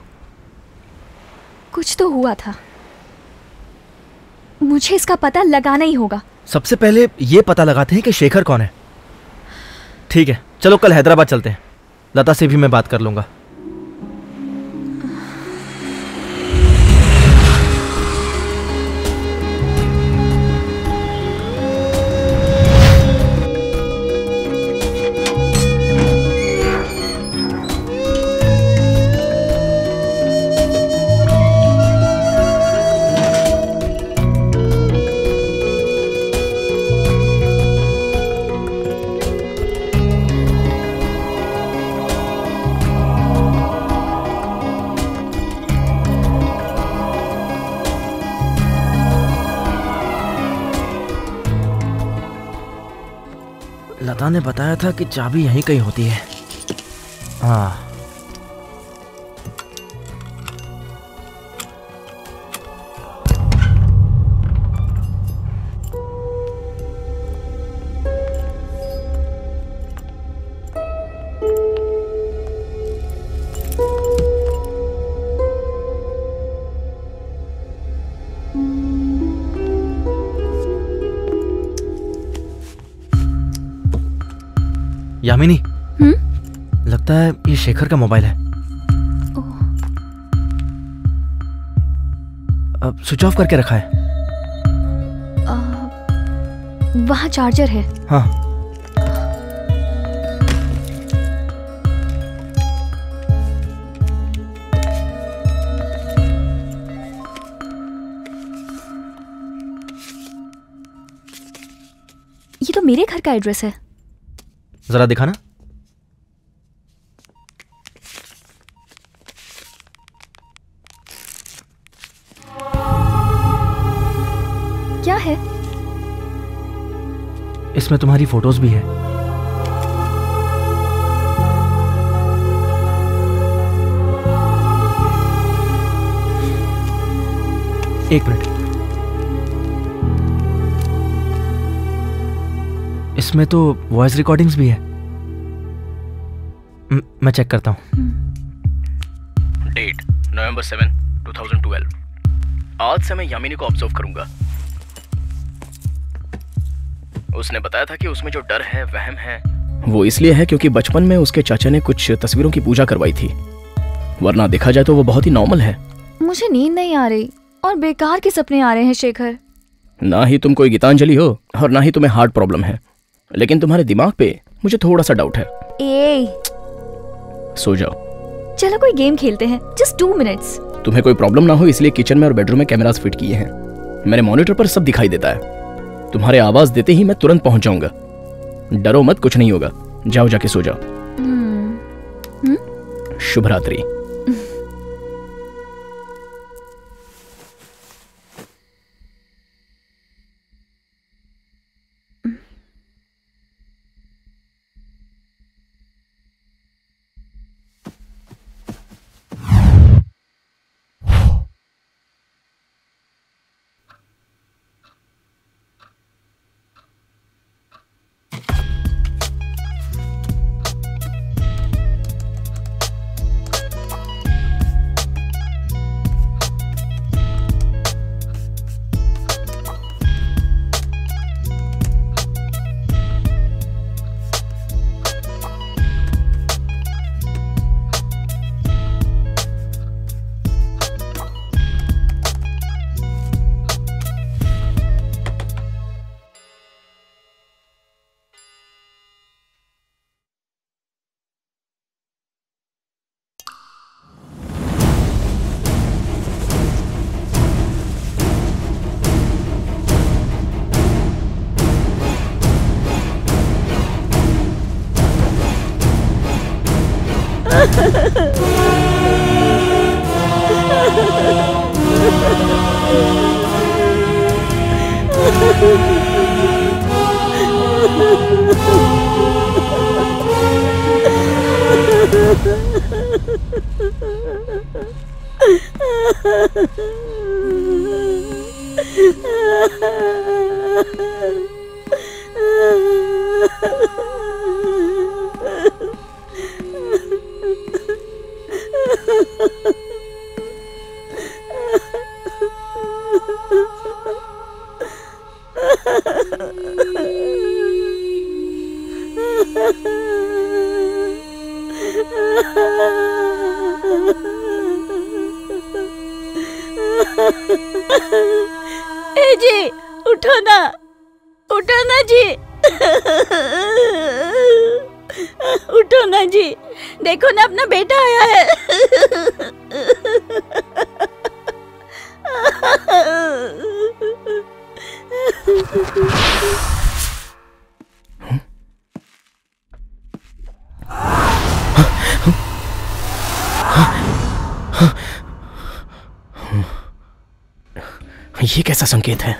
कुछ तो हुआ था। मुझे इसका पता लगाना ही होगा। सबसे पहले ये पता लगाते हैं कि शेखर कौन है। ठीक है, चलो कल हैदराबाद चलते हैं। लता से भी मैं बात कर लूंगा। लता ने बताया था कि चाबी यहीं कहीं होती है। हाँ, यामिनी, लगता है ये शेखर का मोबाइल है। अब स्विच ऑफ करके रखा है। वहाँ चार्जर है। हाँ, ये तो मेरे घर का एड्रेस है। जरा दिखाना। क्या है? इसमें तुम्हारी फोटोज भी है। एक मिनट, इसमें तो वॉइस रिकॉर्डिंग्स भी है। मैं चेक करता हूँ। Date November 7, 2012। आज से मैं यामिनी को ऑब्जर्व करूंगा। उसने बताया था कि उसमें जो डर है, वहम है, वो इसलिए है क्योंकि बचपन में उसके चाचा ने कुछ तस्वीरों की पूजा करवाई थी। वरना देखा जाए तो वो बहुत ही नॉर्मल है। मुझे नींद नहीं आ रही और बेकार के सपने आ रहे हैं शेखर। ना ही तुम कोई गीतांजलि हो और ना ही तुम्हें हार्ट प्रॉब्लम है, लेकिन तुम्हारे दिमाग पे मुझे थोड़ा सा डाउट है। सो जाओ। चलो कोई गेम खेलते हैं, जस्ट 2 मिनट्स। तुम्हें कोई प्रॉब्लम ना हो इसलिए किचन में और बेडरूम में कैमरास फिट किए हैं। मेरे मॉनिटर पर सब दिखाई देता है। तुम्हारे आवाज देते ही मैं तुरंत पहुंच जाऊंगा। डरो मत, कुछ नहीं होगा। जाओ, जाके सो जाओ। शुभ रात्रि। ए जी, उठो ना जी। उठो ना जी, देखो ना अपना बेटा आया है। ये कैसा संकेत है?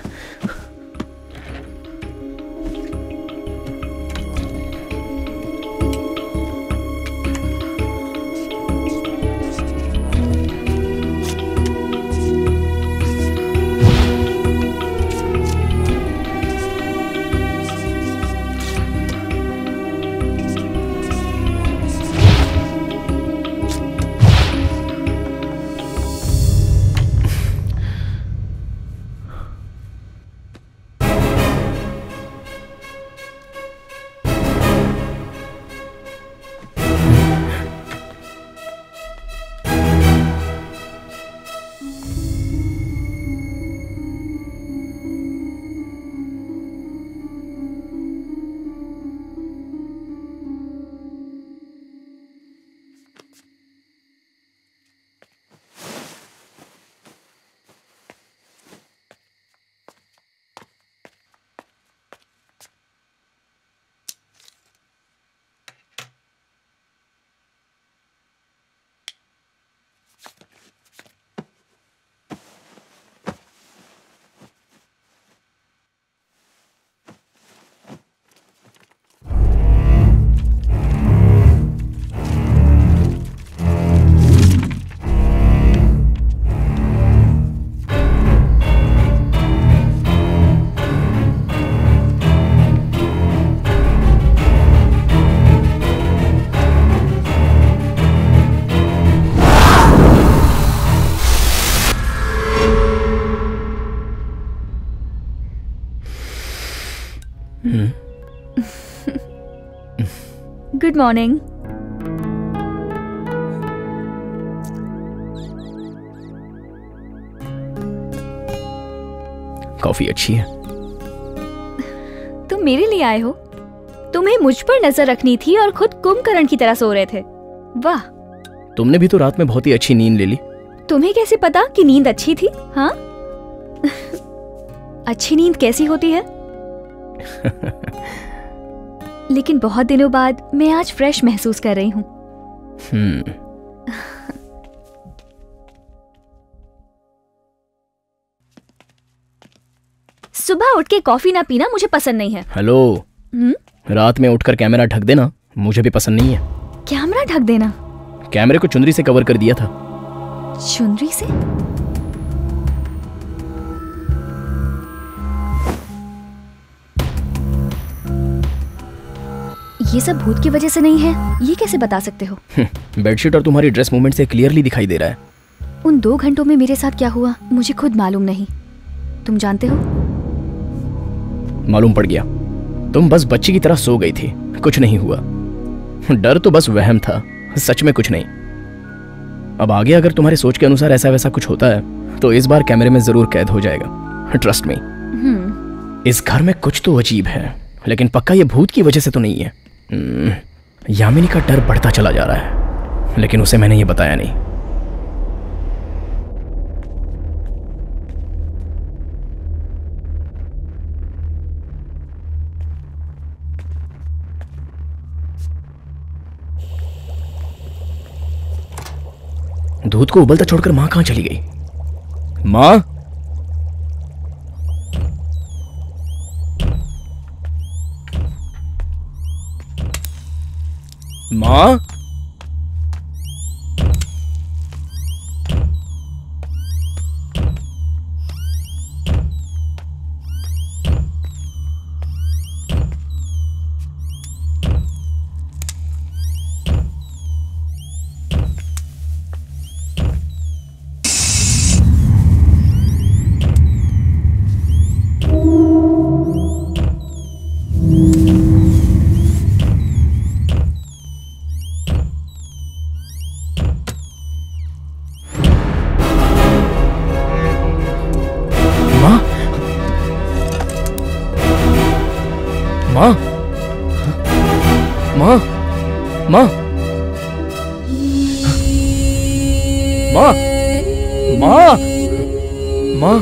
Good morning. कॉफी अच्छी है। तुम मेरे लिए आए हो? तुम्हें मुझ पर नजर रखनी थी और खुद कुंभकर्ण की तरह सो रहे थे। वाह। तुमने भी तो रात में बहुत ही अच्छी नींद ले ली। तुम्हें कैसे पता कि नींद अच्छी थी? हाँ। अच्छी नींद कैसी होती है? लेकिन बहुत दिनों बाद मैं आज फ्रेश महसूस कर रही हूँ। सुबह उठ के कॉफी ना पीना मुझे पसंद नहीं है। हेलो। रात में उठकर कैमरा ढक देना मुझे भी पसंद नहीं है। कैमरा ढक देना? कैमरे को चुनरी से कवर कर दिया था। चुनरी से? ये सब भूत की वजह से नहीं है, ये कैसे बता सकते हो? बेडशीट और तुम्हारी ड्रेस मूवमेंट से क्लियरली दिखाई दे रहा है। उन 2 घंटों में मेरे साथ क्या हुआ मुझे खुद मालूम नहीं। तुम जानते हो? मालूम पड़ गया। तुम बस बच्ची की तरह सो गई थी, कुछ नहीं हुआ। डर तो बस वहम था, सच में कुछ नहीं। अब आगे अगर तुम्हारी सोच के अनुसार ऐसा वैसा कुछ होता है तो इस बार कैमरे में जरूर कैद हो जाएगा। Trust me. इस घर में कुछ तो अजीब है, लेकिन पक्का ये भूत की वजह से तो नहीं है। यामिनी का डर बढ़ता चला जा रहा है, लेकिन उसे मैंने ये बताया नहीं। दूध को उबलता छोड़कर मां कहां चली गई? मां? मां? माँ, माँ, माँ, माँ, माँ, माँ।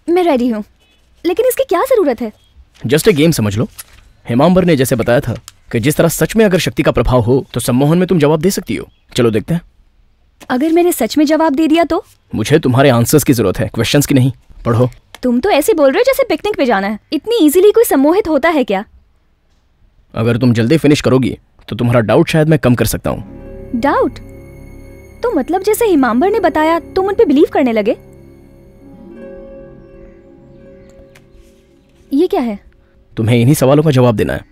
मैं रेडी हूँ, लेकिन इसकी क्या जरूरत है? जस्ट ए गेम समझ लो। हेमांबर ने जैसे बताया था कि जिस तरह सच में अगर शक्ति का प्रभाव हो तो सम्मोहन में तुम जवाब दे सकती हो। चलो देखते हैं। अगर मैंने सच में जवाब दे दिया तो? मुझे तुम्हारे आंसर्स की जरूरत है, क्वेश्चंस की नहीं। पढ़ो। तुम तो ऐसे बोल रहे हो जैसे पिकनिक पे जाना है। इतनी इजीली कोई सम्मोहित होता है क्या? अगर तुम जल्दी फिनिश करोगी तो तुम्हारा डाउट शायद मैं कम कर सकता हूँ। डाउट? तो मतलब जैसे हेमांबर ने बताया तुम उन पे बिलीव करने लगे? ये क्या है? तुम्हें इन्हीं सवालों का जवाब देना है।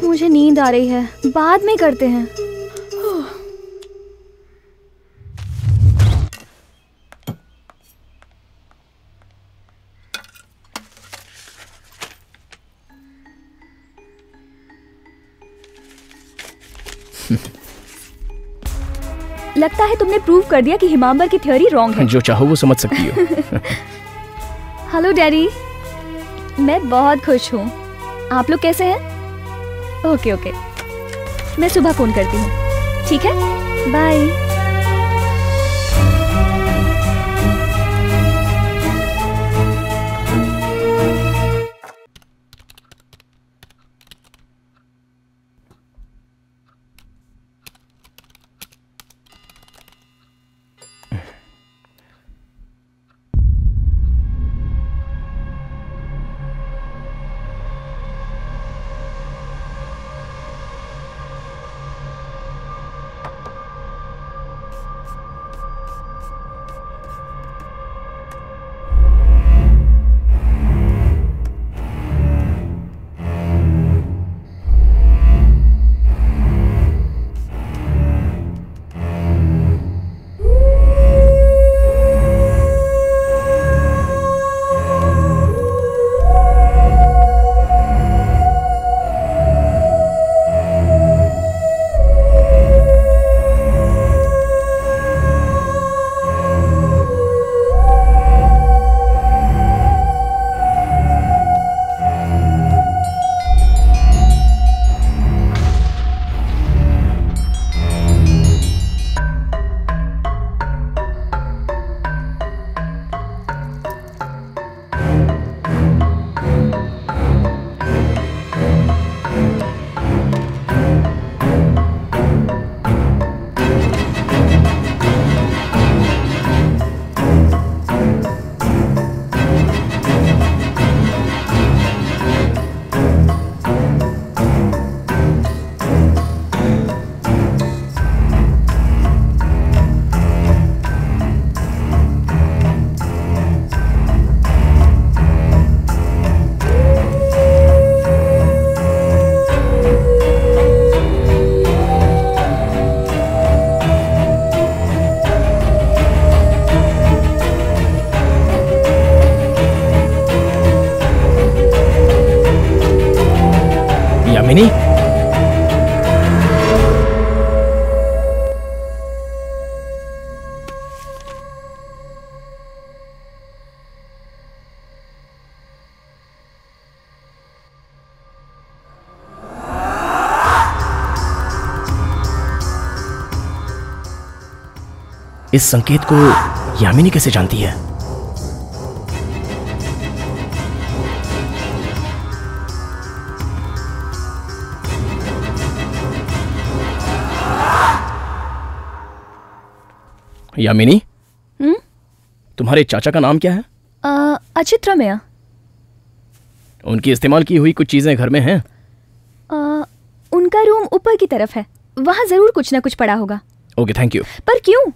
मुझे नींद आ रही है, बाद में करते हैं। लगता है तुमने प्रूव कर दिया कि हिमांबर की थ्योरी रॉन्ग है। जो चाहो वो समझ सकती हो। हेलो डैडी, मैं बहुत खुश हूँ। आप लोग कैसे हैं? ओके ओके, मैं सुबह फोन करती हूँ। ठीक है, बाय। यामिनी, इस संकेत को यामिनी कैसे जानती है? यामिनी, तुम्हारे चाचा का नाम क्या है? अचित रमैया। उनकी इस्तेमाल की हुई कुछ चीजें घर में हैं? उनका रूम ऊपर की तरफ है, वहां जरूर कुछ ना कुछ पड़ा होगा। Okay, thank you. पर क्यों?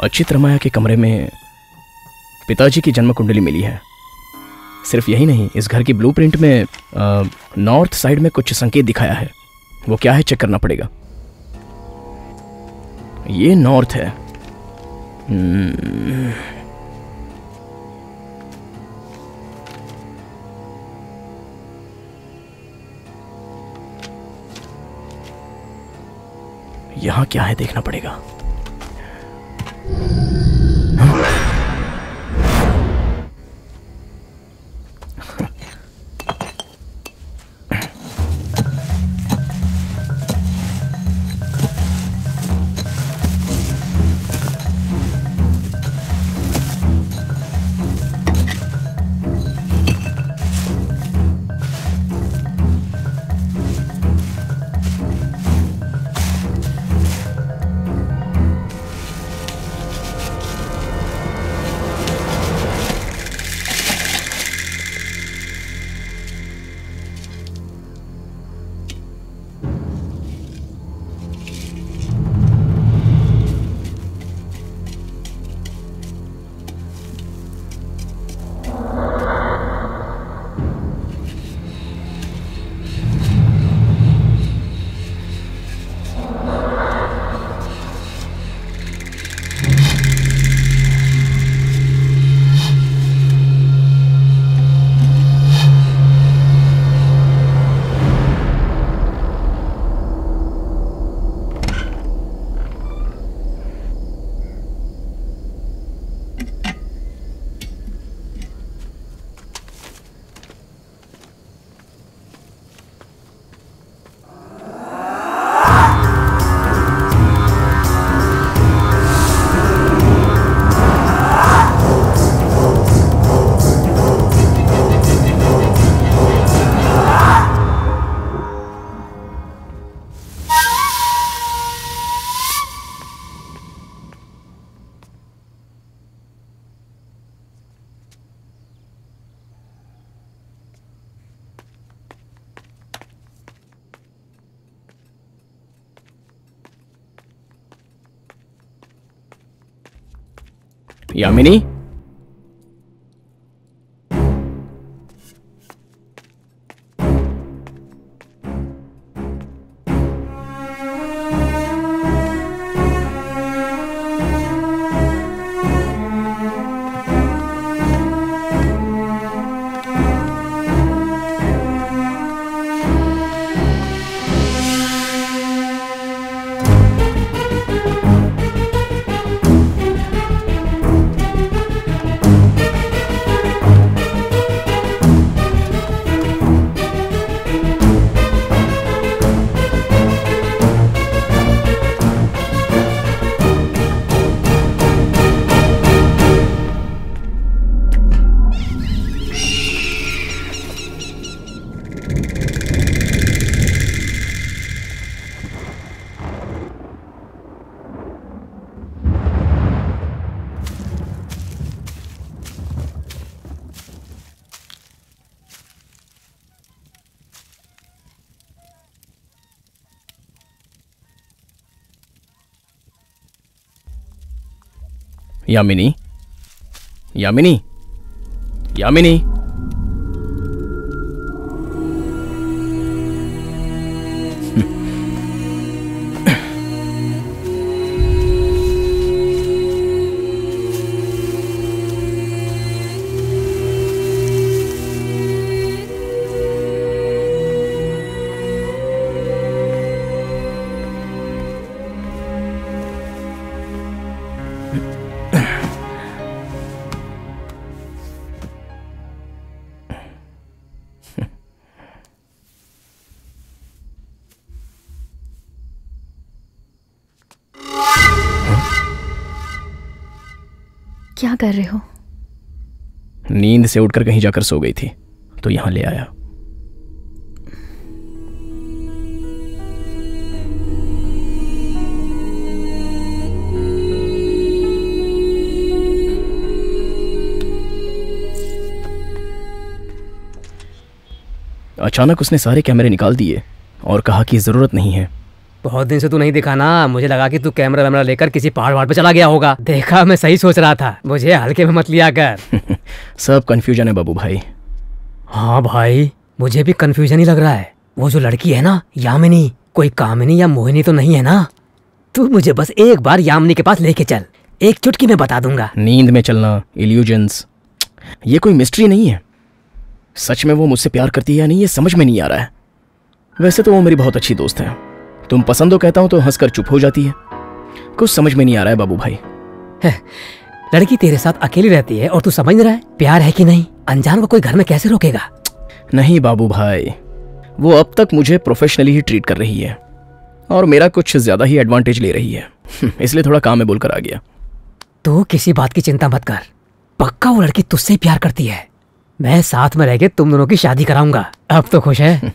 अचित रमैया के कमरे में पिताजी की जन्म कुंडली मिली है। सिर्फ यही नहीं, इस घर की ब्लूप्रिंट में नॉर्थ साइड में कुछ संकेत दिखाया है। वो क्या है चेक करना पड़ेगा। ये नॉर्थ है। यहां क्या है देखना पड़ेगा। यामिनी, यामिनी, यामिनी, यामिनी। क्या कर रहे हो? नींद से उठकर कहीं जाकर सो गई थी तो यहां ले आया। अचानक उसने सारे कैमरे निकाल दिए और कहा कि जरूरत नहीं है। बहुत दिन से तू नहीं दिखा ना, मुझे लगा कि तू कैमरा वैमरा लेकर किसी पहाड़ पे चला गया होगा। देखा, मैं सही सोच रहा था, मुझे हल्के में मत लिया कर। सब कंफ्यूजन है बाबू भाई। हाँ भाई, मुझे भी कंफ्यूजन ही लग रहा है। वो जो लड़की है ना, यामिनी, कोई कामिनी या मोहिनी तो नहीं है ना? तू मुझे बस एक बार यामिनी के पास लेके चल, एक चुटकी में बता दूंगा। नींद में चलना, इल्यूजन्स, ये कोई मिस्ट्री नहीं है। सच में वो मुझसे प्यार करती है या नहीं, ये समझ में नहीं आ रहा है। वैसे तो वो मेरी बहुत अच्छी दोस्त है। तुम पसंद हो कहता हूं तो हंसकर चुप हो जाती है। कुछ समझ में नहीं आ रहा है बाबू भाई। लड़की तेरे साथ अकेली रहती है और तू समझ रहा है प्यार है कि नहीं? अनजान को कोई घर में कैसे रोकेगा? नहीं बाबू भाई, वो अब तक मुझे प्रोफेशनली ही ट्रीट कर रही है और मेरा कुछ ज्यादा ही एडवांटेज ले रही है। इसलिए थोड़ा काम में बोलकर आ गया। तो किसी बात की चिंता मत कर, पक्का वो लड़की तुझसे ही प्यार करती है। मैं साथ में रह के तुम दोनों की शादी कराऊंगा। अब तो खुश है?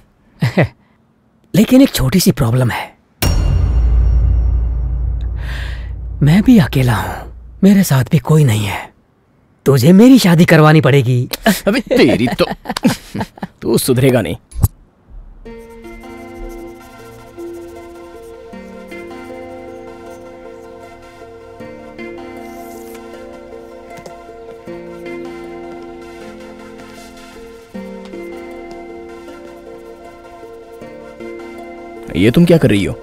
लेकिन एक छोटी सी प्रॉब्लम है, मैं भी अकेला हूं, मेरे साथ भी कोई नहीं है। तुझे मेरी शादी करवानी पड़ेगी। अबे तेरी तो तू सुधरेगा नहीं। ये तुम क्या कर रही हो?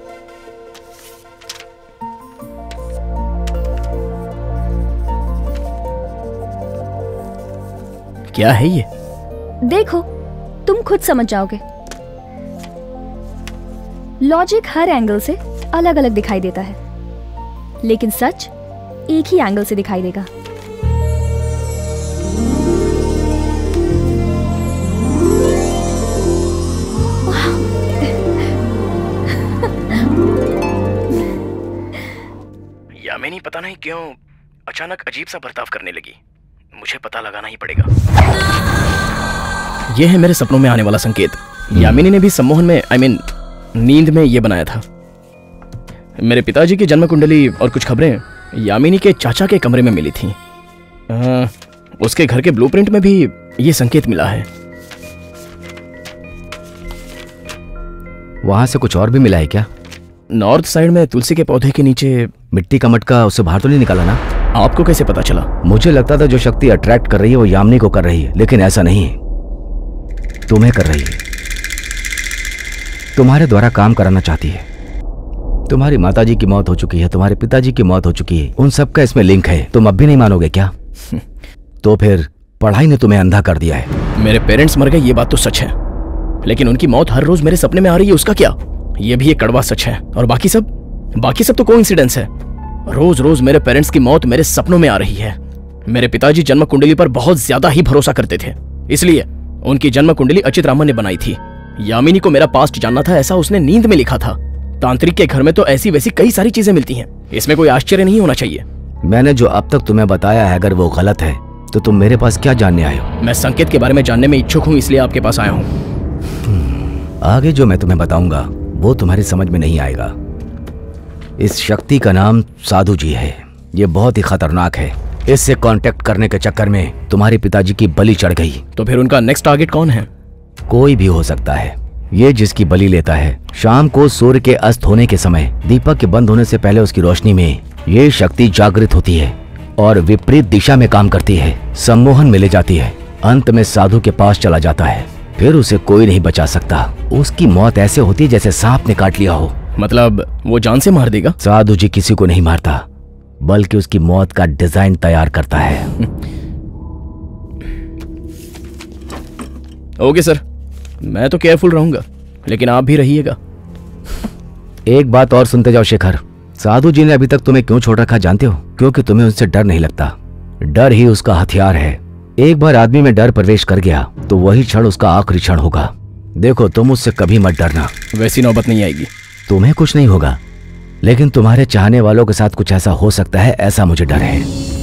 क्या है ये? देखो, तुम खुद समझ जाओगे। लॉजिक हर एंगल से अलग अलग दिखाई देता है, लेकिन सच एक ही एंगल से दिखाई देगा। यामिनी पता नहीं क्यों अचानक अजीब सा बर्ताव करने लगी। मुझे पता लगाना ही पड़ेगा। यह है मेरे सपनों में आने वाला संकेत। यामिनी ने भी सम्मोहन में नींद में यह बनाया था। मेरे पिताजी की जन्म कुंडली और कुछ खबरें यामिनी के चाचा के कमरे में मिली थी। उसके घर के ब्लूप्रिंट में भी यह संकेत मिला है। वहां से कुछ और भी मिला है क्या? नॉर्थ साइड में तुलसी के पौधे के नीचे मिट्टी का मटका, उससे बाहर तो नहीं निकाला ना? आपको कैसे पता चला? मुझे लगता था जो शक्ति अट्रैक्ट कर रही है वो यामिनी को कर रही है, लेकिन ऐसा नहीं है, तुम्हें कर रही है। तुम्हारे द्वारा काम कराना चाहती है। तुम्हारी माताजी की मौत हो चुकी है, तुम्हारे पिताजी की मौत हो चुकी है, उन सब का इसमें लिंक है। तुम अब भी नहीं मानोगे क्या? तो फिर पढ़ाई ने तुम्हें अंधा कर दिया है। मेरे पेरेंट्स मर गए, ये बात तो सच है, लेकिन उनकी मौत हर रोज मेरे सपने में आ रही है, उसका क्या? ये भी एक कड़वा सच है। और बाकी सब तो कोइंसिडेंस है। रोज रोज मेरे पेरेंट्स की मौत मेरे सपनों में आ रही है। मेरे पिताजी जन्म कुंडली पर बहुत ज्यादा ही भरोसा करते थे, इसलिए उनकी जन्म कुंडली अचित रामन ने बनाई थी। यामिनी को मेरा पास्ट जानना था, ऐसा उसने नींद में लिखा था। तांत्रिक के घर में तो ऐसी वैसी कई सारी चीजें मिलती हैं, इसमें कोई आश्चर्य नहीं होना चाहिए। मैंने जो अब तक तुम्हें बताया है, अगर वो गलत है तो तुम मेरे पास क्या जानने आए हो? मैं संकेत के बारे में जानने में इच्छुक हूँ, इसलिए आपके पास आया हूँ। आगे जो मैं तुम्हें बताऊंगा वो तुम्हारी समझ में नहीं आएगा। इस शक्ति का नाम साधु जी है। ये बहुत ही खतरनाक है। इससे कांटेक्ट करने के चक्कर में तुम्हारे पिताजी की बलि चढ़ गई। तो फिर उनका नेक्स्ट टारगेट कौन है? कोई भी हो सकता है। ये जिसकी बलि लेता है, शाम को सूर्य के अस्त होने के समय, दीपक के बंद होने से पहले उसकी रोशनी में ये शक्ति जागृत होती है और विपरीत दिशा में काम करती है। सम्मोहन में ले जाती है, अंत में साधु के पास चला जाता है। फिर उसे कोई नहीं बचा सकता। उसकी मौत ऐसे होती है जैसे सांप ने काट लिया हो। मतलब वो जान से मार देगा? साधु जी किसी को नहीं मारता, बल्कि उसकी मौत का डिजाइन तैयार करता है। ओके सर, मैं तो केयरफुल रहूंगा, लेकिन आप भी रहिएगा। एक बात और सुनते जाओ शेखर, साधु जी ने अभी तक तुम्हें क्यों छोड़ रखा जानते हो? क्योंकि तुम्हें उससे डर नहीं लगता। डर ही उसका हथियार है। एक बार आदमी में डर प्रवेश कर गया तो वही क्षण उसका आखिरी क्षण होगा। देखो, तुम उससे कभी मत डरना। वैसी नौबत नहीं आएगी। तुम्हें कुछ नहीं होगा, लेकिन तुम्हारे चाहने वालों के साथ कुछ ऐसा हो सकता है, ऐसा मुझे डर है।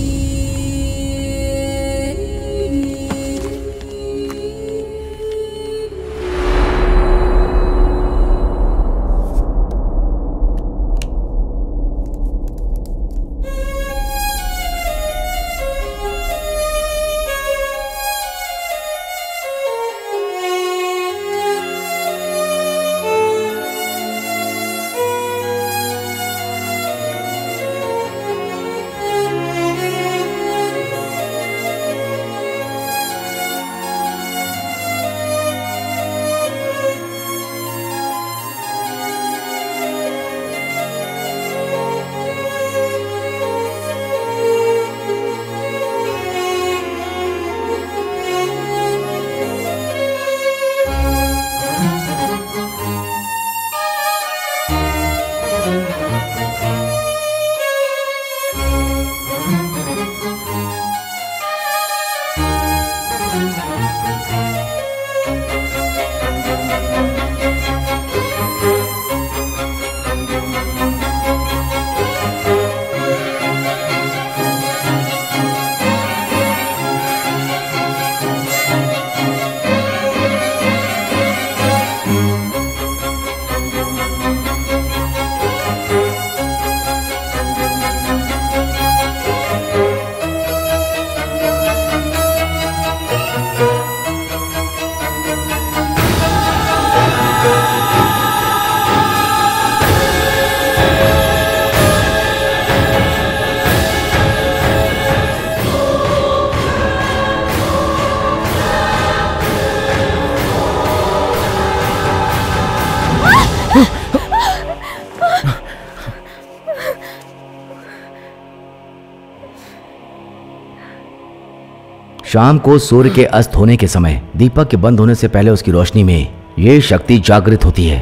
शाम को सूर्य के अस्त होने के समय दीपक के बंद होने से पहले उसकी रोशनी में ये शक्ति जागृत होती है।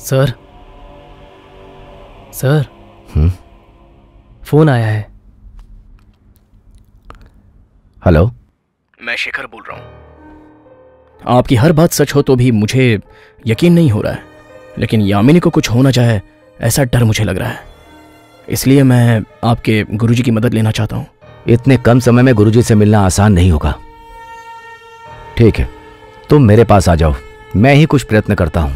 सर, सर, फोन आया है। हेलो, मैं शेखर बोल रहा हूं। आपकी हर बात सच हो तो भी मुझे यकीन नहीं हो रहा है, लेकिन यामिनी को कुछ होना चाहे ऐसा डर मुझे लग रहा है। इसलिए मैं आपके गुरुजी की मदद लेना चाहता हूं। इतने कम समय में गुरुजी से मिलना आसान नहीं होगा। ठीक है, तुम मेरे पास आ जाओ, मैं ही कुछ प्रयत्न करता हूं।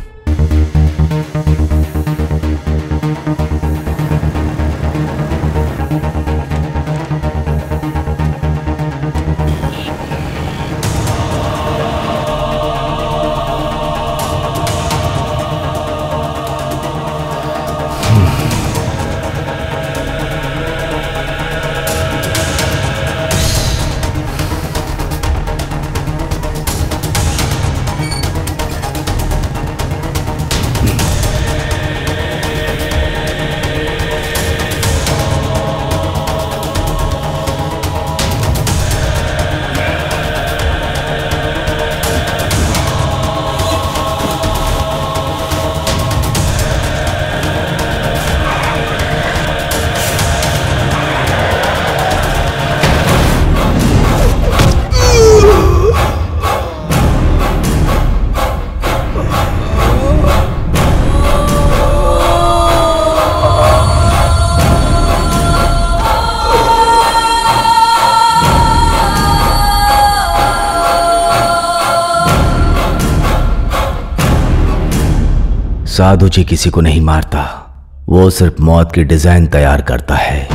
साधु जी किसी को नहीं मारता, वो सिर्फ मौत की डिजाइन तैयार करता है।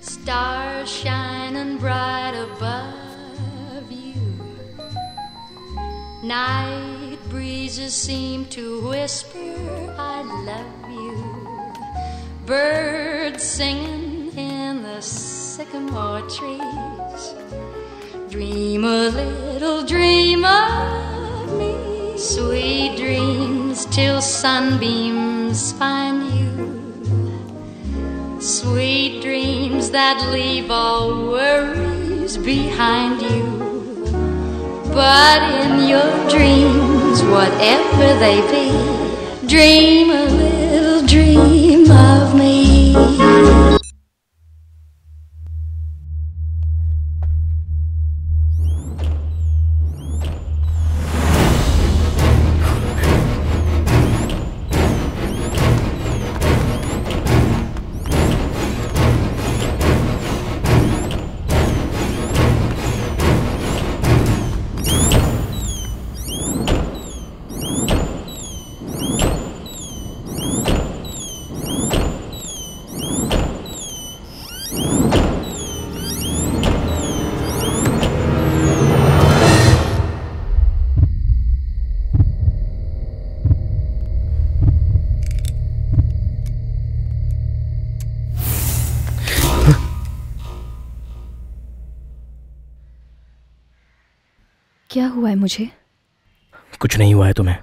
Stars shining bright above you. Night breezes seem to whisper, I love you. Birds singing in the sycamore trees. Dream a little dream of me. Sweet dreams till sunbeams find you. Sweet dreams that leave all worries behind you. But in your dreams, whatever they be, dream a little dream of me. क्या हुआ है मुझे? कुछ नहीं हुआ है तुम्हें।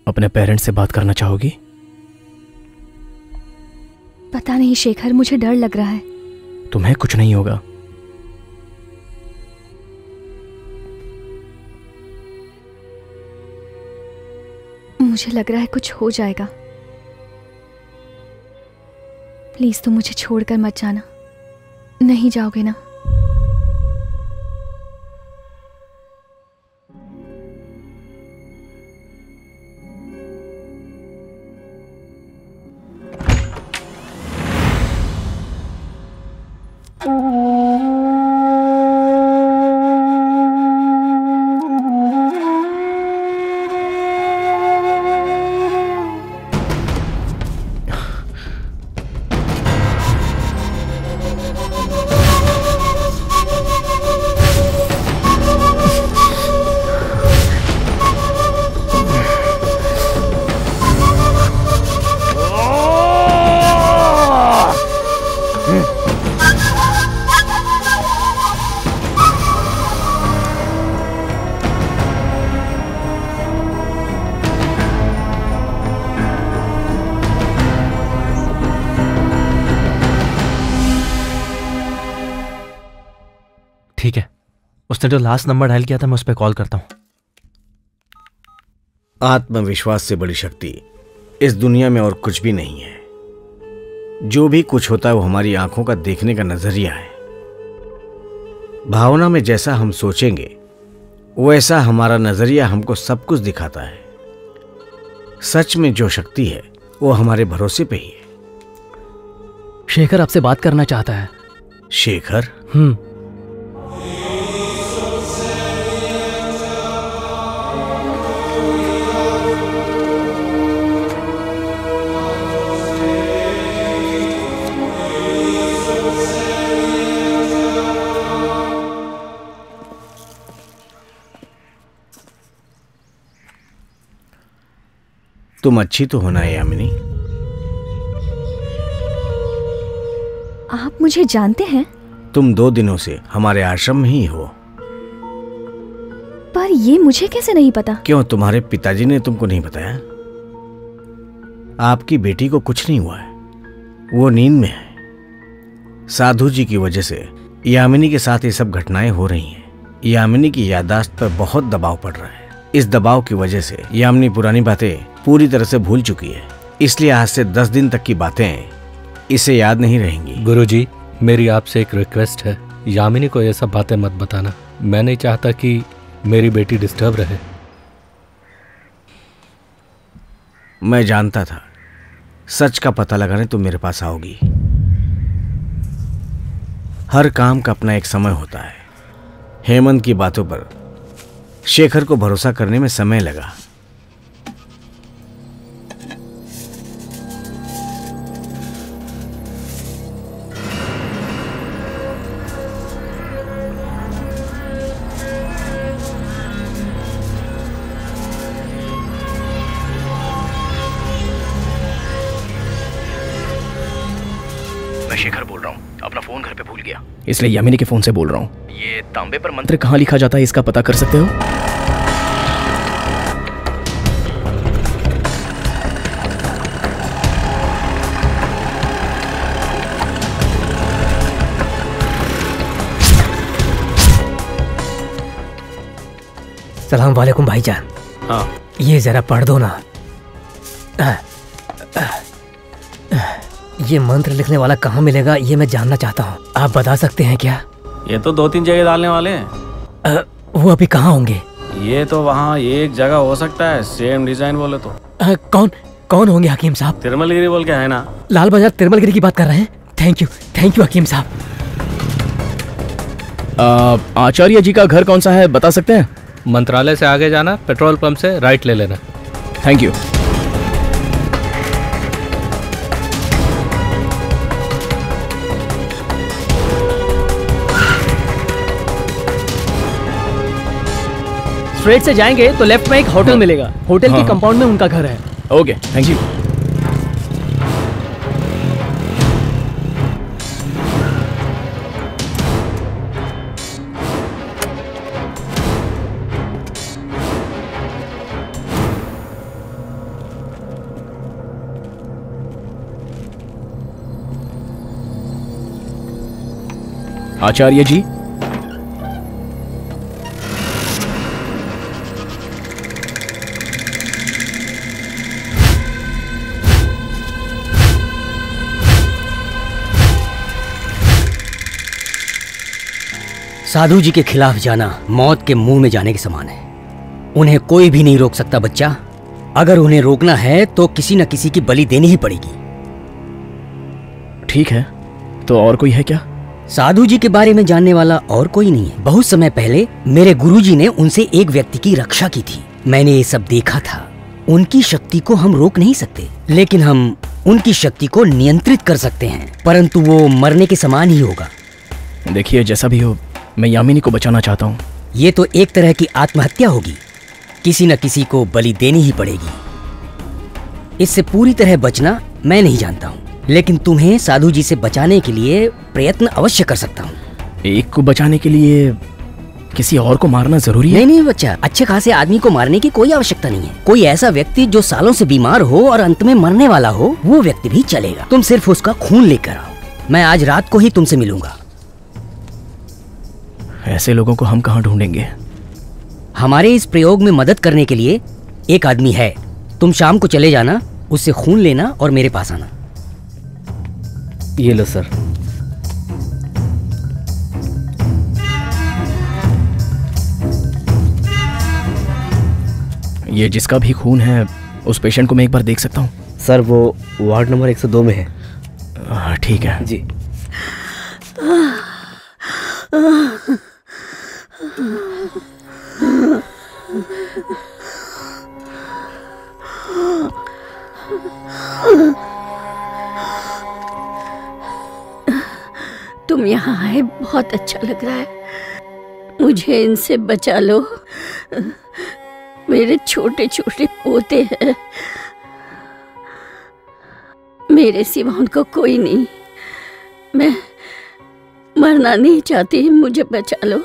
अपने पेरेंट्स से बात करना चाहोगी? पता नहीं शेखर, मुझे डर लग रहा है। तुम्हें कुछ नहीं होगा। मुझे लग रहा है कुछ हो जाएगा। प्लीज तुम मुझे छोड़कर मत जाना। नहीं जाओगे ना? ठीक है, उसने जो लास्ट नंबर डायल किया था मैं उस पर कॉल करता हूं। आत्मविश्वास से बड़ी शक्ति इस दुनिया में और कुछ भी नहीं है। जो भी कुछ होता है वो हमारी आंखों का देखने का नजरिया है। भावना में जैसा हम सोचेंगे वैसा हमारा नजरिया हमको सब कुछ दिखाता है। सच में जो शक्ति है वो हमारे भरोसे पे ही है। शेखर आपसे बात करना चाहता है। शेखर? तुम अच्छी तो होना है यामिनी। आप मुझे जानते हैं? तुम 2 दिनों से हमारे आश्रम में ही हो। पर ये मुझे कैसे नहीं पता? क्यों, तुम्हारे पिताजी ने तुमको नहीं बताया? आपकी बेटी को कुछ नहीं हुआ है, वो नींद में है। साधु जी की वजह से यामिनी के साथ ये सब घटनाएं हो रही हैं। यामिनी की याददाश्त पर बहुत दबाव पड़ रहा है। इस दबाव की वजह से यामिनी पुरानी बातें पूरी तरह से भूल चुकी है, इसलिए आज से 10 दिन तक की बातें इसे याद नहीं रहेंगी। गुरुजी, मेरी आपसे एक रिक्वेस्ट है, यामिनी को ये सब बातें मत बताना। मैं नहीं चाहता कि मेरी बेटी डिस्टर्ब रहे। मैं जानता था सच का पता लगाने तुम मेरे पास आओगी। हर काम का अपना एक समय होता है। हेमंत की बातों पर शेखर को भरोसा करने में समय लगा। मैं शेखर बोल रहा हूँ, अपना फोन घर पे भूल गया, इसलिए यामिनी के फोन से बोल रहा हूँ। ये तांबे पर मंत्र कहाँ लिखा जाता है इसका पता कर सकते हो? सलाम वालेकुम भाईजान। हाँ, ये जरा पढ़ दो ना। ये मंत्र लिखने वाला कहाँ मिलेगा ये मैं जानना चाहता हूँ, आप बता सकते हैं क्या? ये तो 2-3 जगह डालने वाले हैं। वो अभी कहाँ होंगे? ये तो वहाँ एक जगह हो सकता है, सेम डिजाइन बोले तो। कौन कौन होंगे हकीम साहब? तिरुमलगिरी बोल के है ना। लाल बाजार तिरुमलगिरी की बात कर रहे हैं? थैंक यू हकीम साहब। आचार्य जी का घर कौन सा है बता सकते हैं? मंत्रालय से आगे जाना, पेट्रोल पंप से राइट ले लेना। Thank you. स्ट्रेट से जाएंगे तो लेफ्ट में एक होटल मिलेगा, होटल के कंपाउंड में उनका घर है। Okay, thank you. Acharya ji, साधु जी के खिलाफ जाना मौत के मुंह में जाने के समान है। उन्हें कोई भी नहीं रोक सकता बच्चा। अगर उन्हें रोकना है तो किसी न किसी की बलि देनी ही पड़ेगी। ठीक है, तो और कोई है क्या? साधु जी के बारे में जानने वाला और कोई नहीं है। बहुत समय पहले मेरे गुरुजी ने उनसे एक व्यक्ति की रक्षा की थी। मैंने ये सब देखा था। उनकी शक्ति को हम रोक नहीं सकते, लेकिन हम उनकी शक्ति को नियंत्रित कर सकते हैं, परंतु वो मरने के समान ही होगा। देखिए, जैसा भी हो, मैं यामिनी को बचाना चाहता हूँ। ये तो एक तरह की आत्महत्या होगी। किसी न किसी को बलि देनी ही पड़ेगी। इससे पूरी तरह बचना मैं नहीं जानता हूँ, लेकिन तुम्हें साधु जी से बचाने के लिए प्रयत्न अवश्य कर सकता हूँ। एक को बचाने के लिए किसी और को मारना जरूरी है? नहीं बच्चा, अच्छे खासे आदमी को मारने की कोई आवश्यकता नहीं है। कोई ऐसा व्यक्ति जो सालों से बीमार हो और अंत में मरने वाला हो, वो व्यक्ति भी चलेगा। तुम सिर्फ उसका खून लेकर आओ। मैं आज रात को ही तुमसे मिलूंगा। ऐसे लोगों को हम कहाँ ढूंढेंगे? हमारे इस प्रयोग में मदद करने के लिए एक आदमी है। तुम शाम को चले जाना, उससे खून लेना और मेरे पास आना। ये लो सर। ये जिसका भी खून है उस पेशेंट को मैं एक बार देख सकता हूँ? सर वो वार्ड नंबर 102 में है। ठीक है जी। तुम यहाँ आए, बहुत अच्छा लग रहा है। मुझे इनसे बचा लो। मेरे छोटे छोटे पोते हैं, मेरे सिवा उनको कोई नहीं। मैं मरना नहीं चाहती, मुझे बचा लो।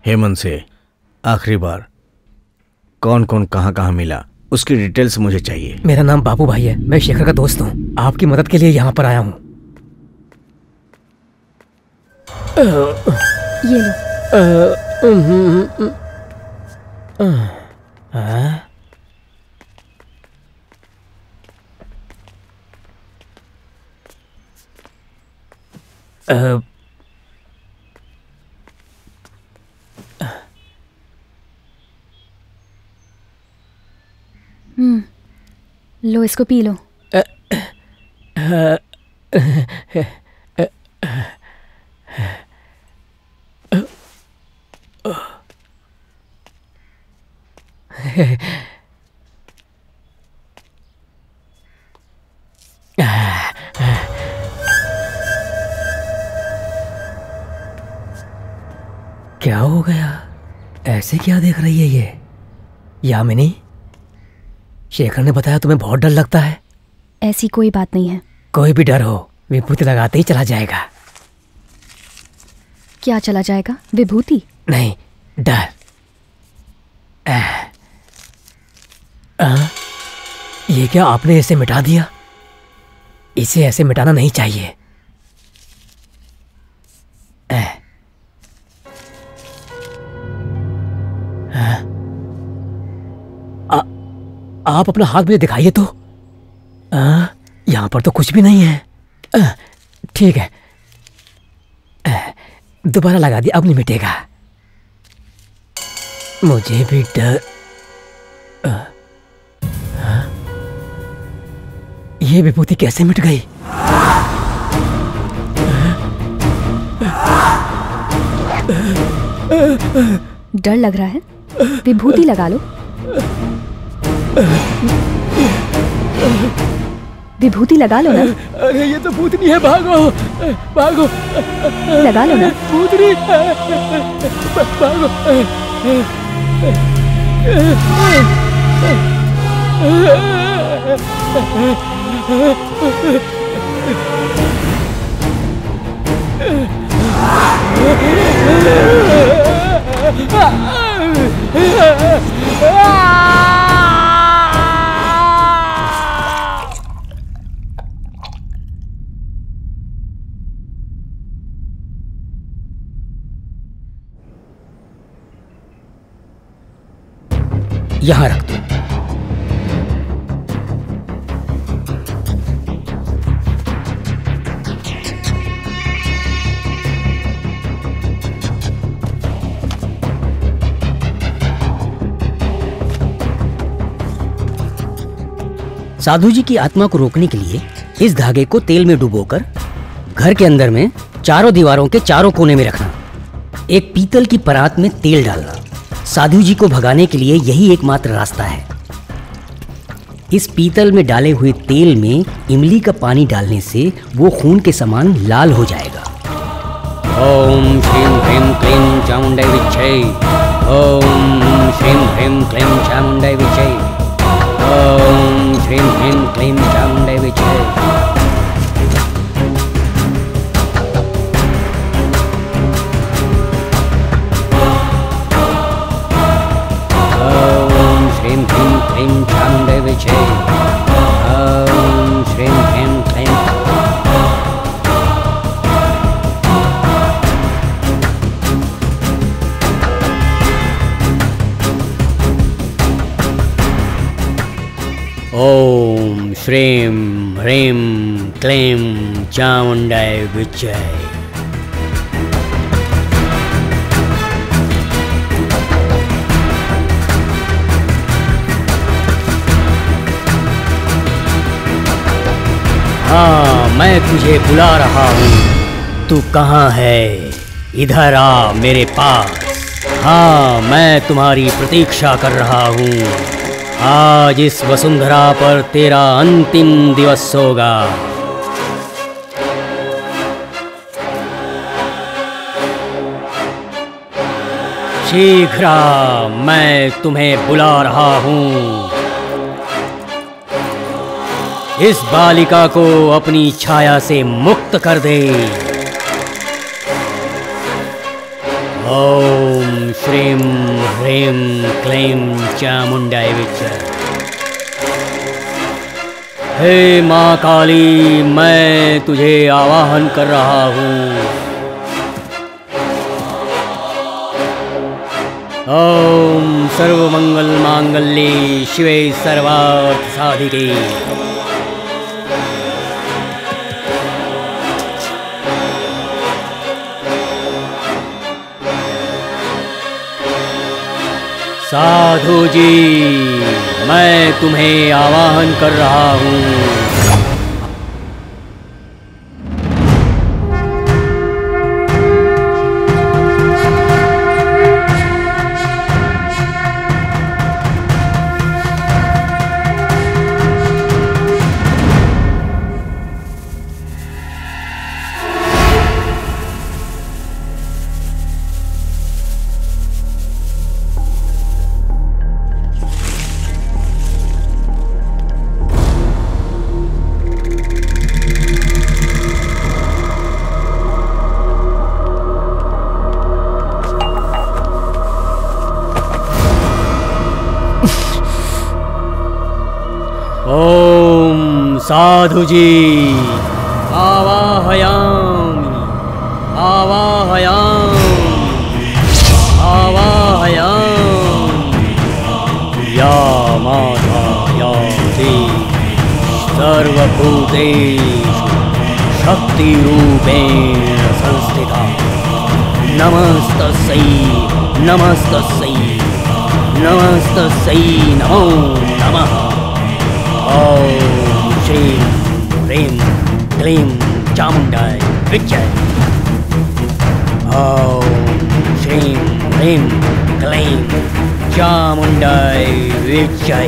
हेमंत से आखिरी बार कौन कौन कहाँ कहाँ मिला उसकी डिटेल्स मुझे चाहिए। मेरा नाम बाबू भाई है, मैं शेखर का दोस्त हूँ। आपकी मदद के लिए यहाँ पर आया हूँ। ये लो। लो इसको पी लो। क्या हो गया? ऐसे क्या देख रही है ये? यामिनी, शेखर ने बताया तुम्हें बहुत डर लगता है। ऐसी कोई बात नहीं है। कोई भी डर हो विभूति लगाते ही चला जाएगा। क्या चला जाएगा? विभूति? नहीं, डर। ये क्या आपने इसे मिटा दिया? इसे ऐसे मिटाना नहीं चाहिए। आप अपना हाथ मुझे दिखाइए तो। यहाँ पर तो कुछ भी नहीं है। ठीक है, दोबारा लगा दिया, अब नहीं मिटेगा। मुझे भी डर। ये विभूति कैसे मिट गई? डर लग रहा है? विभूति लगा लो। विभूति लगा लो ना। अरे ये तो भूतनी है, भागो भागो। लगा लो ना। भूतनी, भागो। यहाँ रख दो। साधु जी की आत्मा को रोकने के लिए इस धागे को तेल में डुबोकर घर के अंदर में चारों दीवारों के चारों कोने में रखना। एक पीतल की परात में तेल डालना। साधु जी को भगाने के लिए यही एकमात्र रास्ता है। इस पीतल में डाले हुए तेल में इमली का पानी डालने से वो खून के समान लाल हो जाएगा। ओम श्रीम ह्रीम क्लीम चामुंडाई विच्छय। ओम श्रीम ह्रीम क्लीम चामुंडाई विच्छय। ओम श्रीम ह्रीम क्लीम चामुंडाई विच्छय। Shrim Hrim Klim Chamundai Vichai. Om Shrim Hrim Klim. Om Shrim Hrim Klim Chamundai Vichai. हाँ, मैं तुझे बुला रहा हूँ। तू कहाँ है? इधर आ मेरे पास। हाँ, मैं तुम्हारी प्रतीक्षा कर रहा हूँ। आज इस वसुंधरा पर तेरा अंतिम दिवस होगा। शीघ्र मैं तुम्हें बुला रहा हूँ। इस बालिका को अपनी छाया से मुक्त कर दे। ओम श्रीं ह्रीं क्लीं चामुंडाय विच्चे। हे माँ काली, मैं तुझे आवाहन कर रहा हूँ। ओम सर्वमंगल मांगल्ये शिवे सर्वार्थ साधिके। साधु जी, मैं तुम्हें आवाहन कर रहा हूँ। साधु जी, आवाहयामि आवाहयामि आवाहयामि। या माता या देवी सर्वभूतेषु शक्तिरूपेण संस्थिता। नमस्तस्यै नमस्तस्यै नमस्तस्यै नमो नमः। ओम श्रीं ह्रीं क्लीं चामुंडाय विच्चे। ओम श्रीं ह्रीं क्लीं चामुंडाय विच्चे।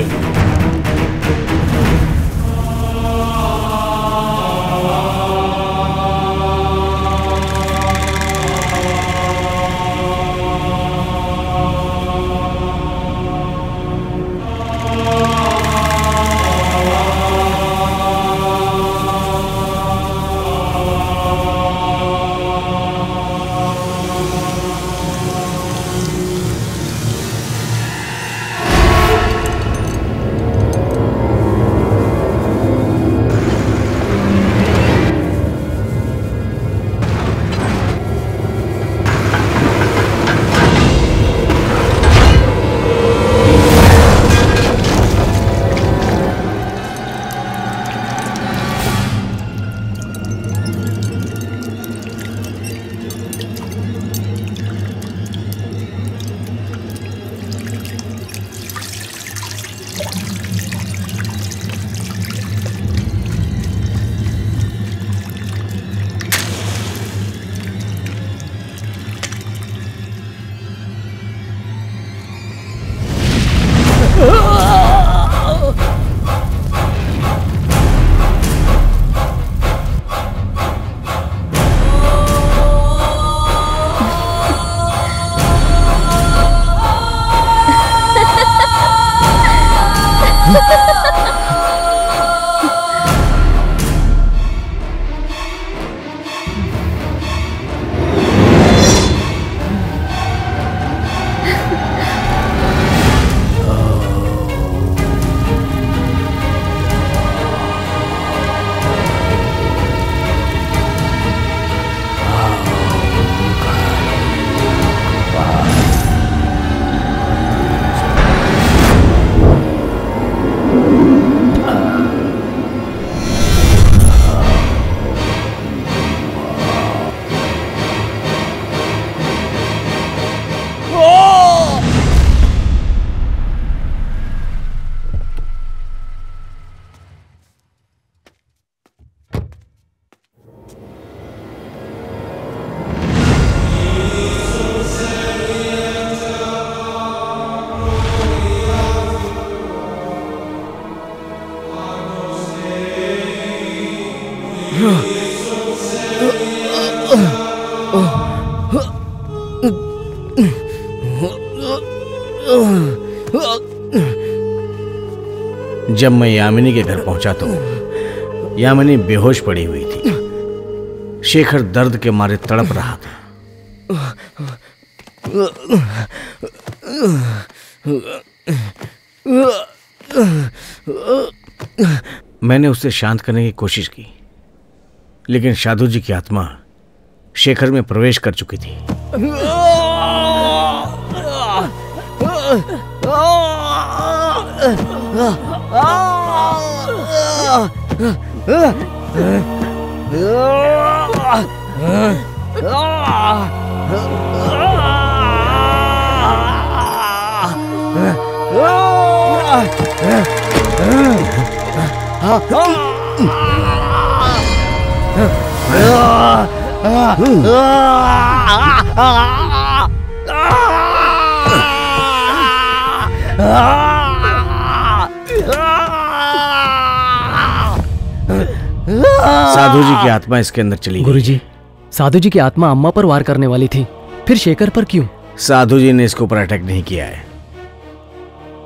जब मैं यामिनी के घर पहुंचा तो यामिनी बेहोश पड़ी हुई थी। शेखर दर्द के मारे तड़प रहा था। मैंने उसे शांत करने की कोशिश की, लेकिन साधु जी की आत्मा शेखर में प्रवेश कर चुकी थी। साधु जी की आत्मा इसके अंदर चली गई। गुरुजी, साधु जी की आत्मा अम्मा पर वार करने वाली थी, फिर शेखर पर क्यों? साधु जी ने इसके ऊपर अटैक नहीं किया है,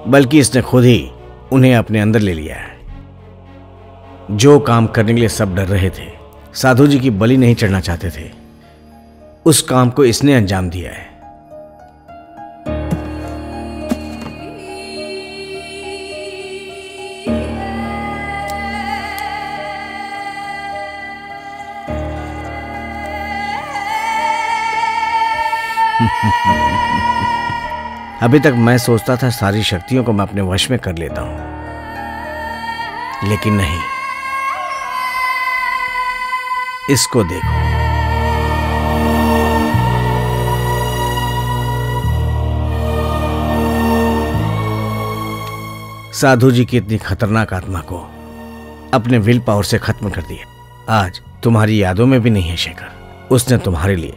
बल्कि इसने खुद ही उन्हें अपने अंदर ले लिया है। जो काम करने के लिए सब डर रहे थे, साधु जी की बलि नहीं चढ़ना चाहते थे, उस काम को इसने अंजाम दिया है। अभी तक मैं सोचता था सारी शक्तियों को मैं अपने वश में कर लेता हूं, लेकिन नहीं। इसको देखो, साधु जी की इतनी खतरनाक आत्मा को अपने विल पावर से खत्म कर दिया। आज तुम्हारी यादों में भी नहीं है शेखर। उसने तुम्हारे लिए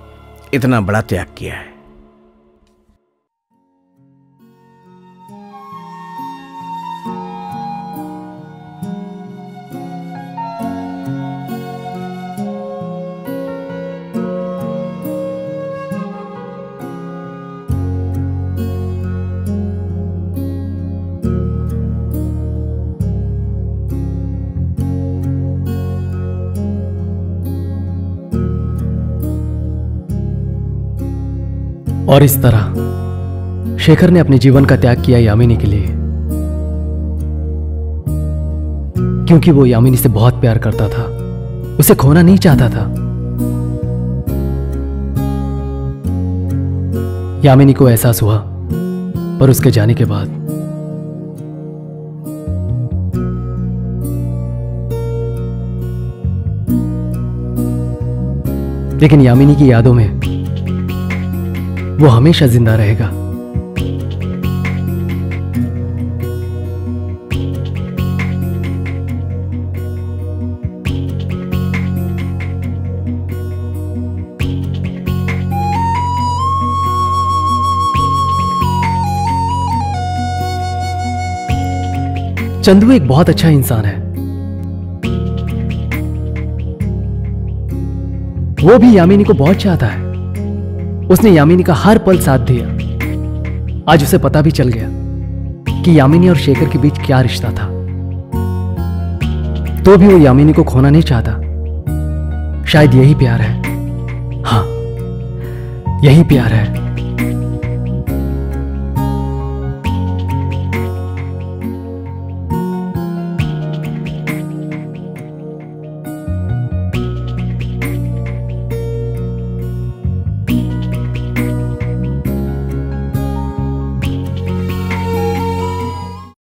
इतना बड़ा त्याग किया है। और इस तरह शेखर ने अपने जीवन का त्याग किया यामिनी के लिए, क्योंकि वो यामिनी से बहुत प्यार करता था, उसे खोना नहीं चाहता था। यामिनी को एहसास हुआ, पर उसके जाने के बाद लेकिन यामिनी की यादों में वो हमेशा जिंदा रहेगा। चंदू एक बहुत अच्छा इंसान है। वो भी यामिनी को बहुत चाहता है। उसने यामिनी का हर पल साथ दिया। आज उसे पता भी चल गया कि यामिनी और शेखर के बीच क्या रिश्ता था, तो भी वो यामिनी को खोना नहीं चाहता। शायद यही प्यार है। हाँ, यही प्यार है।